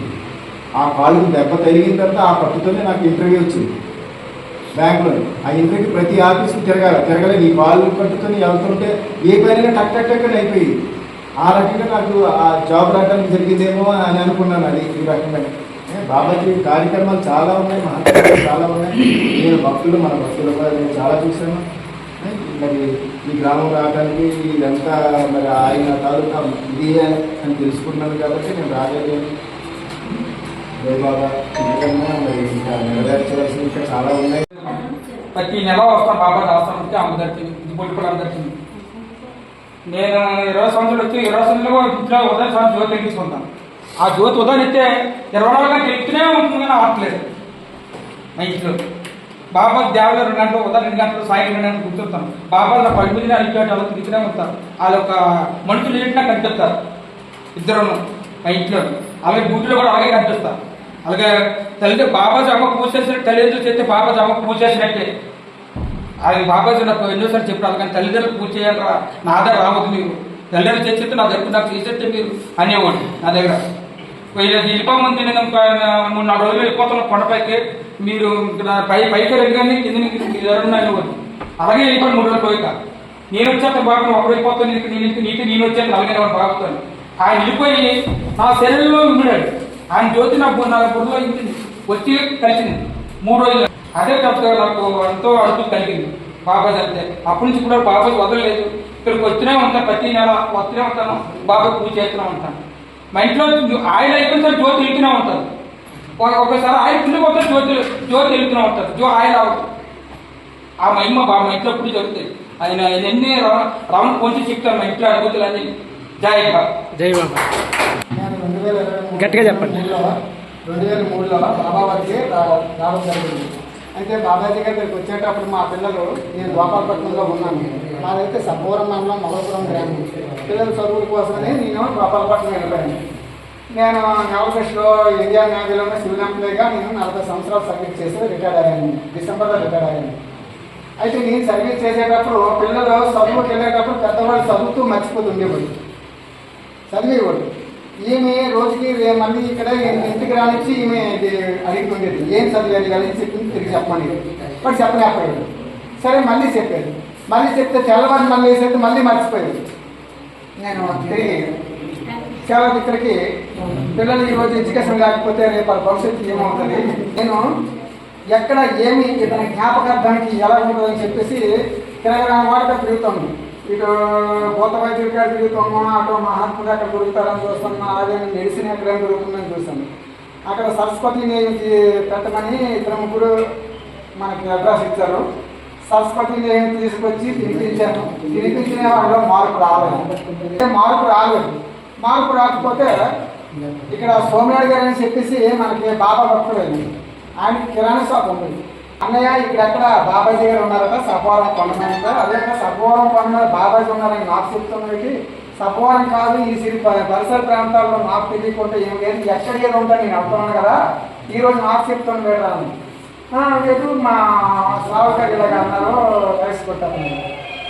ఆ కాళ్ళకి దెబ్బ తగిలిన తర్వాత ఆ పట్టుతోనే నాకు ఇంటర్వ్యూ వచ్చింది బ్యాంకులో. ఆ ఇంటర్వ్యూకి ప్రతి ఆఫీస్కి తిరగలే ఈ కాళ్ళు పట్టుకొని వెళ్తుంటే ఏ పైన టక్ టక్ టక్ అని అయిపోయి ఆ రకంగా నాకు ఆ జాబ్ రావడానికి జరిగిందేమో అని అనుకున్నాను. అది ఈ రకంగా బాబాజీ కార్యక్రమాలు చాలా ఉన్నాయి, మహత్వాలు చాలా ఉన్నాయి. నేను మన భక్తులు కూడా నేను చాలా చూశాను. మరి ఈ గ్రామం రావడానికి ఇదంతా మరి ఆయన తాలూకా ఇది అని తెలుసుకున్నాను కాబట్టి నేను రాగలిగాను. బాబా ఎందుకన్నా మరి ఇంకా నెరవేర్చవలసి ఇంకా చాలా ఉన్నాయి. ప్రతి నెల వస్తాను బాబా ఆశ్రమానికి అమ్మదర్శిని ఇది పొడిపడి అందర్శిని. నేను 20 సంవత్సరాలు వచ్చి 20 సంవత్సరాలు ఇంట్లో ఉదయం సార్ జ్యోతి వెలిగించుకుంటాను. ఆ జ్యోతి ఉదయం ఇస్తే 24 గంటలు వెళ్తూనే ఉంటుంది కానీ ఆపట్లేదు మా ఇంట్లో. బాబా దేవాలయం 2 గంటలు ఉదయం 2 గంటలు సాయంత్రం 2 గంటలు కూర్చుంటాను. బాబా నా 10 మంది అలా తిరుగుతూనే ఉంటారు. వాళ్ళ ఒక మనుషులు ఏంటి నాకు కనిపిస్తారు ఇద్దరు మా ఇంట్లో. అలాగే డ్యూటీలో కూడా అలాగే కనిపిస్తారు. అలాగే తల్లి బాబాజీ అమ్మ పూజ చేసినట్టు తల్లిదండ్రులు చేస్తే బాబాజీ అమ్మ పూజ చేసినట్టే. అది బాబాజీ నాకు ఎన్నోసార్లు చెప్పారు కానీ తల్లిదండ్రులు పూజ చేయాలరా నా దగ్గర రావద్దు, మీరు తల్లిదండ్రులు చేసేస్తే నా దగ్గర నాకు చేసేస్తే మీరు అనేవాడు. నా దగ్గర వెళ్ళిపోమంది నేను 3-4 రోజులు వెళ్ళిపోతాను కొండపైకి, మీరు పైకి వెళ్ళి కానీ కింద అనేవాడు. అలాగే వెళ్ళిపోయి 3 రోజులు పోయిక నేను వచ్చాక బాబు ఒకరు వెళ్ళిపోతాను నేను వచ్చాక అలాగే బాగుతాను. ఆయన వెళ్ళిపోయి నా శరీరంలో ఉన్నాడు. ఆయన జ్యోతి నా బుర్రలో వచ్చి కలిసింది 3 రోజులు. అదే తప్పగా నాకు ఎంతో అడుగు కలిగింది బాబాజీ అంతే. అప్పటి నుంచి కూడా బాబాజీ వదలలేదు. ఇక్కడికి వచ్చినే ఉంటాను, ప్రతి నెల వస్తూనే ఉంటాను, బాబాజీ పూజ చేస్తూనే ఉంటాను. మా ఇంట్లో ఆయిల్ అయిపోయిన సార్ జ్యోతి వెళ్తూనే ఉంటుంది. ఒకసారి ఆయిల్ కింద పోతే జ్యోతి వెళ్తూనే ఉంటుంది, ఆయిల్ అవ్వదు. ఆ మహిమ మా ఇంట్లో ఇప్పుడు జరుగుతుంది. ఆయన ఎన్ని రౌండ్ కొంచెం చెప్తాను మా ఇంట్లో అనుభూతులు అన్ని. జై బాబా. జై బాబా. గట్టిగా చెప్పండి. 2003లో బాబా వారికి రావడం జరిగింది. అయితే బాబాజీ గారి దగ్గరికి వచ్చేటప్పుడు మా పిల్లలు, నేను గోపాలపట్నంలో ఉన్నాను, నాదైతే సబ్బవరం మండలం మొగలపురం గ్రామం. పిల్లల చదువుల కోసమని నేను గోపాలపట్నం వెళ్ళిపోయాను. నేను నవకృష్ణలో ఇండియా నేవీలోనే సివిల్ ఎంప్లాయీగా నేను 40 సంవత్సరాలు సర్వీస్ చేసి రిటైర్ అయ్యాను. డిసెంబర్లో రిటైర్ అయ్యాను. అయితే నేను సర్వీస్ చేసేటప్పుడు పిల్లలు చదువుకి వెళ్ళేటప్పుడు పెద్దవాళ్ళు చదువుతూ మర్చిపోతుండేవాడు, చదివేవాడు. ఈమె రోజుకి మళ్ళీ ఇక్కడ ఇంటికి రానిచ్చి ఈమె అడిగిపోయేది, ఏం చదివేది అని చెప్పింది, తిరిగి చెప్పమని. బట్ చెప్పలేకపోయాడు. సరే మళ్ళీ చెప్పేది, మళ్ళీ చెప్తే తెల్లవారు మళ్ళీ వేసేది, మళ్ళీ మర్చిపోయేది. నేను తిరిగి చాలా ఇక్కడికి పిల్లలు ఈరోజు ఎడ్యుకేషన్ లేకపోతే రేపు భవిష్యత్తు ఏమవుతుంది, నేను ఎక్కడ ఏమి ఇతని జ్ఞాపకార్థానికి ఎలా ఉంటుందని చెప్పేసి తెలంగాణ వాడిగా తిరుగుతాము. ఇటు కొత్త వైద్యుడి కాడ తిరుగుతాము, అటు మహాత్ముడు అక్కడ దొరుకుతారని చూస్తాము, అలాగే మెడిసిన్ ఎక్కడ దొరుకుతుందని చూస్తాము. అక్కడ సరస్వతిని పెట్టమని 3 మనకి అడ్రస్ ఇచ్చారు. సరస్వతిని తీసుకొచ్చి తినిపించాను. తినిపించిన వాళ్ళలో మార్పు రాలేదు. మార్పు రాకపోతే ఇక్కడ సోమనాయుడు గారు అని చెప్పేసి మనకి బాబా భక్తుడు, ఆయనకి కిరాణా షాప్ ఉంటుంది. అన్నయ్య ఇక్కడెక్కడ బాబాజీ గారు ఉన్నారట, సపోవరం కొండ మీద. అదే సపోవరం కొండ మీద బాబాజీ ఉన్నారని నాకు చెప్తున్నది. సపోవరం కాదు, ఈ పరిసర ప్రాంతాల్లో నాకు తెలియకుండా ఏం లేదు, ఎక్కడ ఏదో ఉంటాను నేను అడుగుతున్నాను కదా, ఈరోజు నాకు చెప్తాను వెళ్ళాను. లేదు మా సావుకారు ఇలాగ అన్నారు, కలిసి కొట్టాను.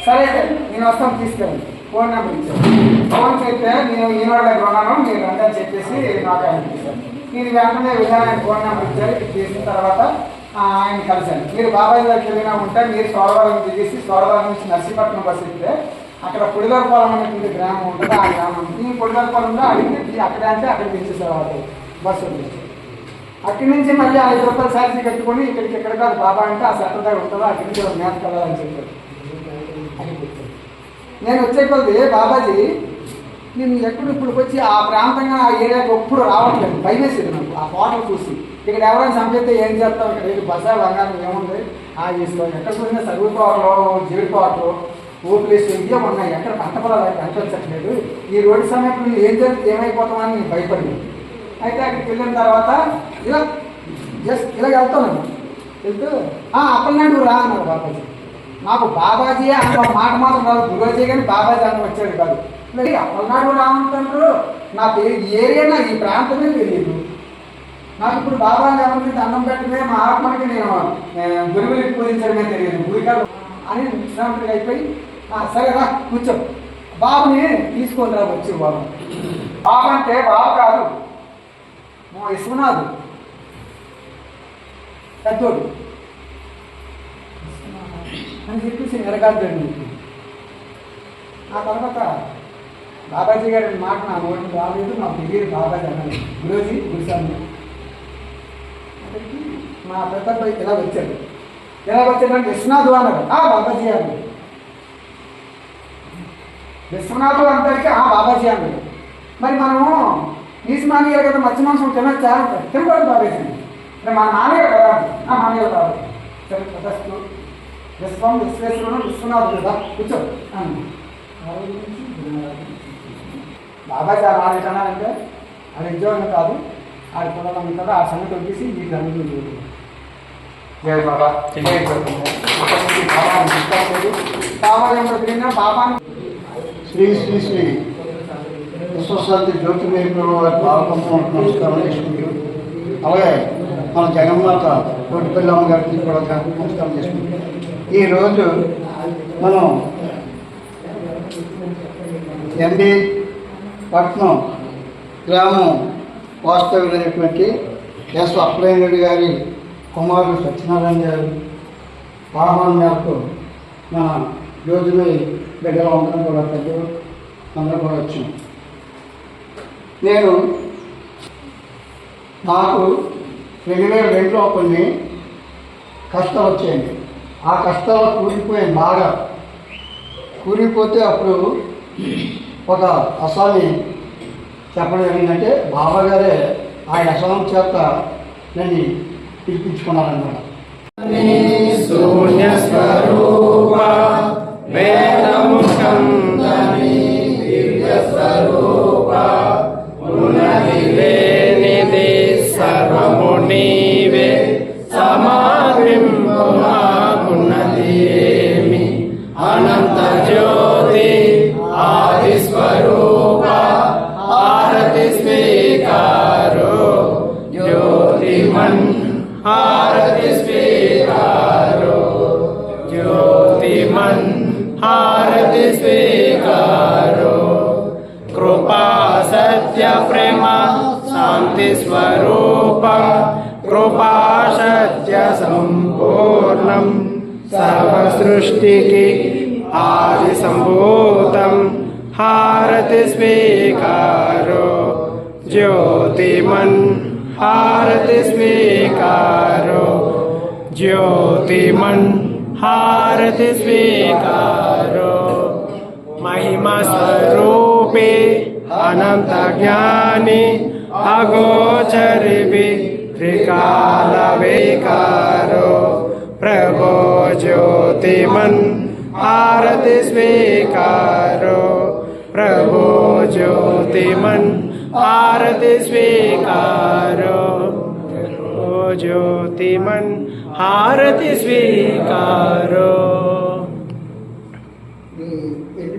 సరే నేను వస్తాను తీసుకెళ్ళండి. ఫోన్ నెంబర్ ఇచ్చారు. ఫోన్ చేస్తే నేను ఈనాడు దగ్గర ఉన్నాను, మీరు రండి అని చెప్పేసి నాకు ఆయన ఇచ్చారు. నేను వెంటనే వెళ్ళాను, ఫోన్ నెంబర్ ఇచ్చారు. చేసిన తర్వాత ఆయన కలిశాను. మీరు బాబాయ్ దగ్గరికి వెళ్ళినా ఉంటే మీరు సోడవరం దిగేసి సోడవరం నుంచి నర్సీపట్నం బస్సు ఎక్కితే అక్కడ పొడిదరపాలెం అనేటువంటి గ్రామం ఉంటుంది. ఆ గ్రామం ఈ పొడిదరపాలెంలో అడిగితే అక్కడ అంటే అక్కడ దించేసేవాళ్ళు బస్సు వచ్చేసి. అక్కడి నుంచి మళ్ళీ 5 రూపాయలు ఛార్జీ కట్టుకొని ఇక్కడ కాదు బాబా అంటే ఆ సెంటర్ దగ్గర ఉంటుందో అక్కడి నుంచి ఒక మేత కలవాలని చెప్పారు. నేను వచ్చే కొద్ది బాబాజీ నేను ఇప్పుడు వచ్చి ఆ ప్రాంతంగా ఆ ఏరియాకి ఎప్పుడు రావట్లేదు, భయమేసేది నాకు ఆ ఫోటో చూసి. ఇక్కడ ఎవరైనా చంపితే ఏం చేస్తాం, ఇక్కడ ఏది బజార్ రంగాలు ఏముంది, ఎక్కడ చూసినా సరుగు తోటలు, జీడి తోటలు, ఊపిలేసి ఇవే ఉన్నాయి, ఎక్కడ పంట పొలాలు కనిపించట్లేదు. ఈ రోడ్డు సమయంలో ఏం జరిగితే ఏమైపోతామని నేను భయపడింది. అయితే అక్కడికి వెళ్ళిన తర్వాత ఇలా జస్ట్ ఇలా వెళ్తాను. వెళ్తూ అప్పలనాడు నువ్వు రా అన్నారు బాబాజీ. నాకు బాబాజీ అంటే మాట మాత్రం రాదు, గురుజీ కానీ బాబాజీ అంటే వచ్చాడు కాదు. అప్పలనాడు రామంటారు, నాకు ఏరియా ఈ ప్రాంతమే తెలియదు. నాకు ఇప్పుడు బాబా ఎవరికి అన్నం పెట్టడమే మా ఆత్మకి నేను గురువులకి పూజించడమే తెలియదు. గురికాడు అని విశ్రాంతిగా అయిపోయి సరే రా కూర్చో, బాబుని తీసుకొని రా వచ్చి. బాబు బాబు అంటే బాబు కాదు, మా విశ్వనాథు పెద్దోడు అని చెప్పేసి ఎరగాద్దండి. ఆ తర్వాత బాబాజీ గారి మాట నా నోటి రాలేదు, నాకు తెలియదు బాబాజీ అన్నాడు. గురూజీ గురుసామి మా పెద్ద ఇలా వచ్చాడు. ఎలా వచ్చాడంటే విశ్వనాథు అన్నాడు. బాబాజీ అన్నాడు. విశ్వనాథు అందరికీ బాబాజీ అన్నాడు. మరి మనము నీసి మానేయాలి కదా, మత్స్య మాంసం తినచ్చా అంటారు. తినకూడదు బాబాజీ. మరి మా నాన్నగారు కదా, మానేయాలి బాబాజీ. సరే ప్రదస్తు విశ్వం విశ్వేశ్వరుడు విశ్వనాథుడు కదా, కూర్చో బాబాజీ ఆ మాట అన్నారంటే అది ఉద్యోగం కాదు, ఆడి పొలం కదా, ఆ సంగతి వచ్చేసి ఈ గంటలు జయ బాబా బాబా శ్రీ శ్రీ శ్రీ విశ్వశాంతి జ్యోతిర్మయుడు వారి పాల్గొంటున్న నమస్కారం చేసుకుంటూ, అలాగే మన జగన్మాత కోటిపల్లి గారికి కూడా నమస్కారం చేసుకుంటాం. ఈరోజు మనం ఎండి పట్నం గ్రామం వాస్తవ్యులైనటువంటి ఎస్ అప్పలయ్య గారి కుమారుడు సత్యనారాయణ గారు ఆహ్వానం మేరకు మన జ్యోతిర్మయ బిడ్డలు అందరం కూడా పెద్దలు అందరం కూడా వచ్చాం. నేను నాకు 2002లో కొన్ని కష్టాలు వచ్చాయండి. ఆ కష్టాలు కూలిపోయాను, బాగా కూలిపోతే అప్పుడు ఒక అసామి చెప్పడం జరిగిందంటే బాబా గారే ఆ అసాం చేత నన్ను పిలిపించుకున్నారన్నమాట. శూన్య స్వరూప వేదముఖం దివ్య స్వరూప ఉన్నది లేనిది సర్వము నీవే సమాధింపు మాకున్నది ఏమి అనంత జ్యోతి ఆది స్వరూప ఆరతి స్వీకారో జ్యోతిమన్ హారతి స్వీకారో జ్యోతిమన్ హారతి స్వీకారో కృపా సత్య ప్రేమ శాంతి స్వరూపం కృపా సత్య సంపూర్ణం సర్వ సృష్టికి ఆది సంభూతం హారతి స్వీకారో జ్యోతిమన్ హారతి స్వీకారో జ్యోతిమన్ హారతి స్వీకారో महिमा स्वरूपे अनंत ज्ञानी अगोचर त्रिकाल विकारो प्रभो ज्योतिमन आरति स्वीकारो प्रभो ज्योतिमन आरति स्वीकारो प्रभो ज्योतिमन आरति स्वीकारो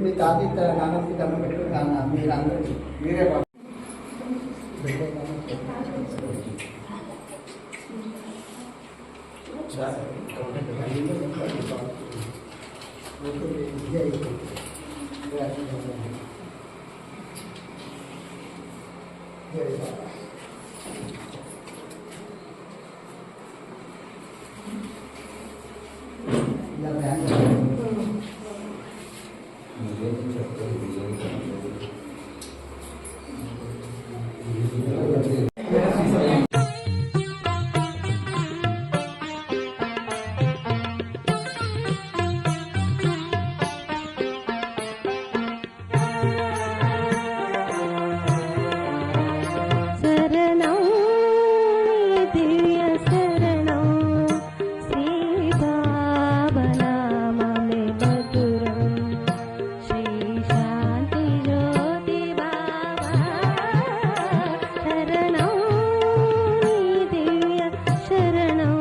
మీ తాత నాన్నకి దండం పెట్టుకుని మీరు అందరూ మీరే జై బాబా. ఇలా బ్యాంక్ శరణం దివ్య శరణం శ్రీ బాబనామే మధురం శ్రీ శాంతి జ్యోతి బాబా శరణం దివ్య శరణం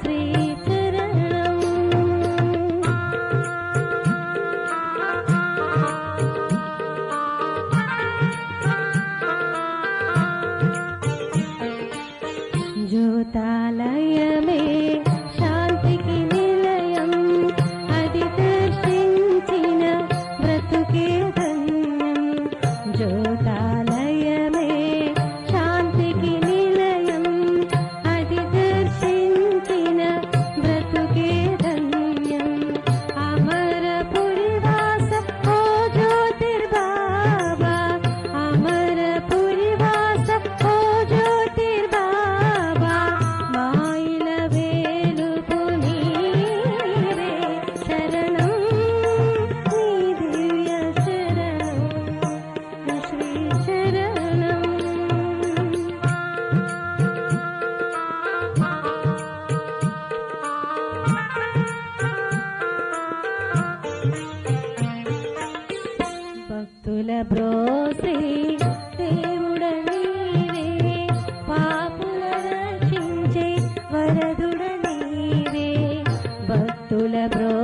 శ్రీ శరణం జ్యోతాలయమే శాంతికి నిలయం అది దర్శించిన బ్రతుకే ధన్యం జ్యోతాలయమే శాంతికి నిలయం అది దర్శించిన బ్రతుకే ధన్యం అమర పురివాస ఓ జ్యోతిర్బాబా అమర పురివాస ఓ జ్యోతిర్బాబా మాయిల వేలుపు నీవే శరణం నీ దివ్య శరణం శ్రీ శరణం భక్తుల బ్రోశ్రీ దేవుడ నీవే పాపుల రక్షించే వరదుడ నీవే భక్తుల బ్రో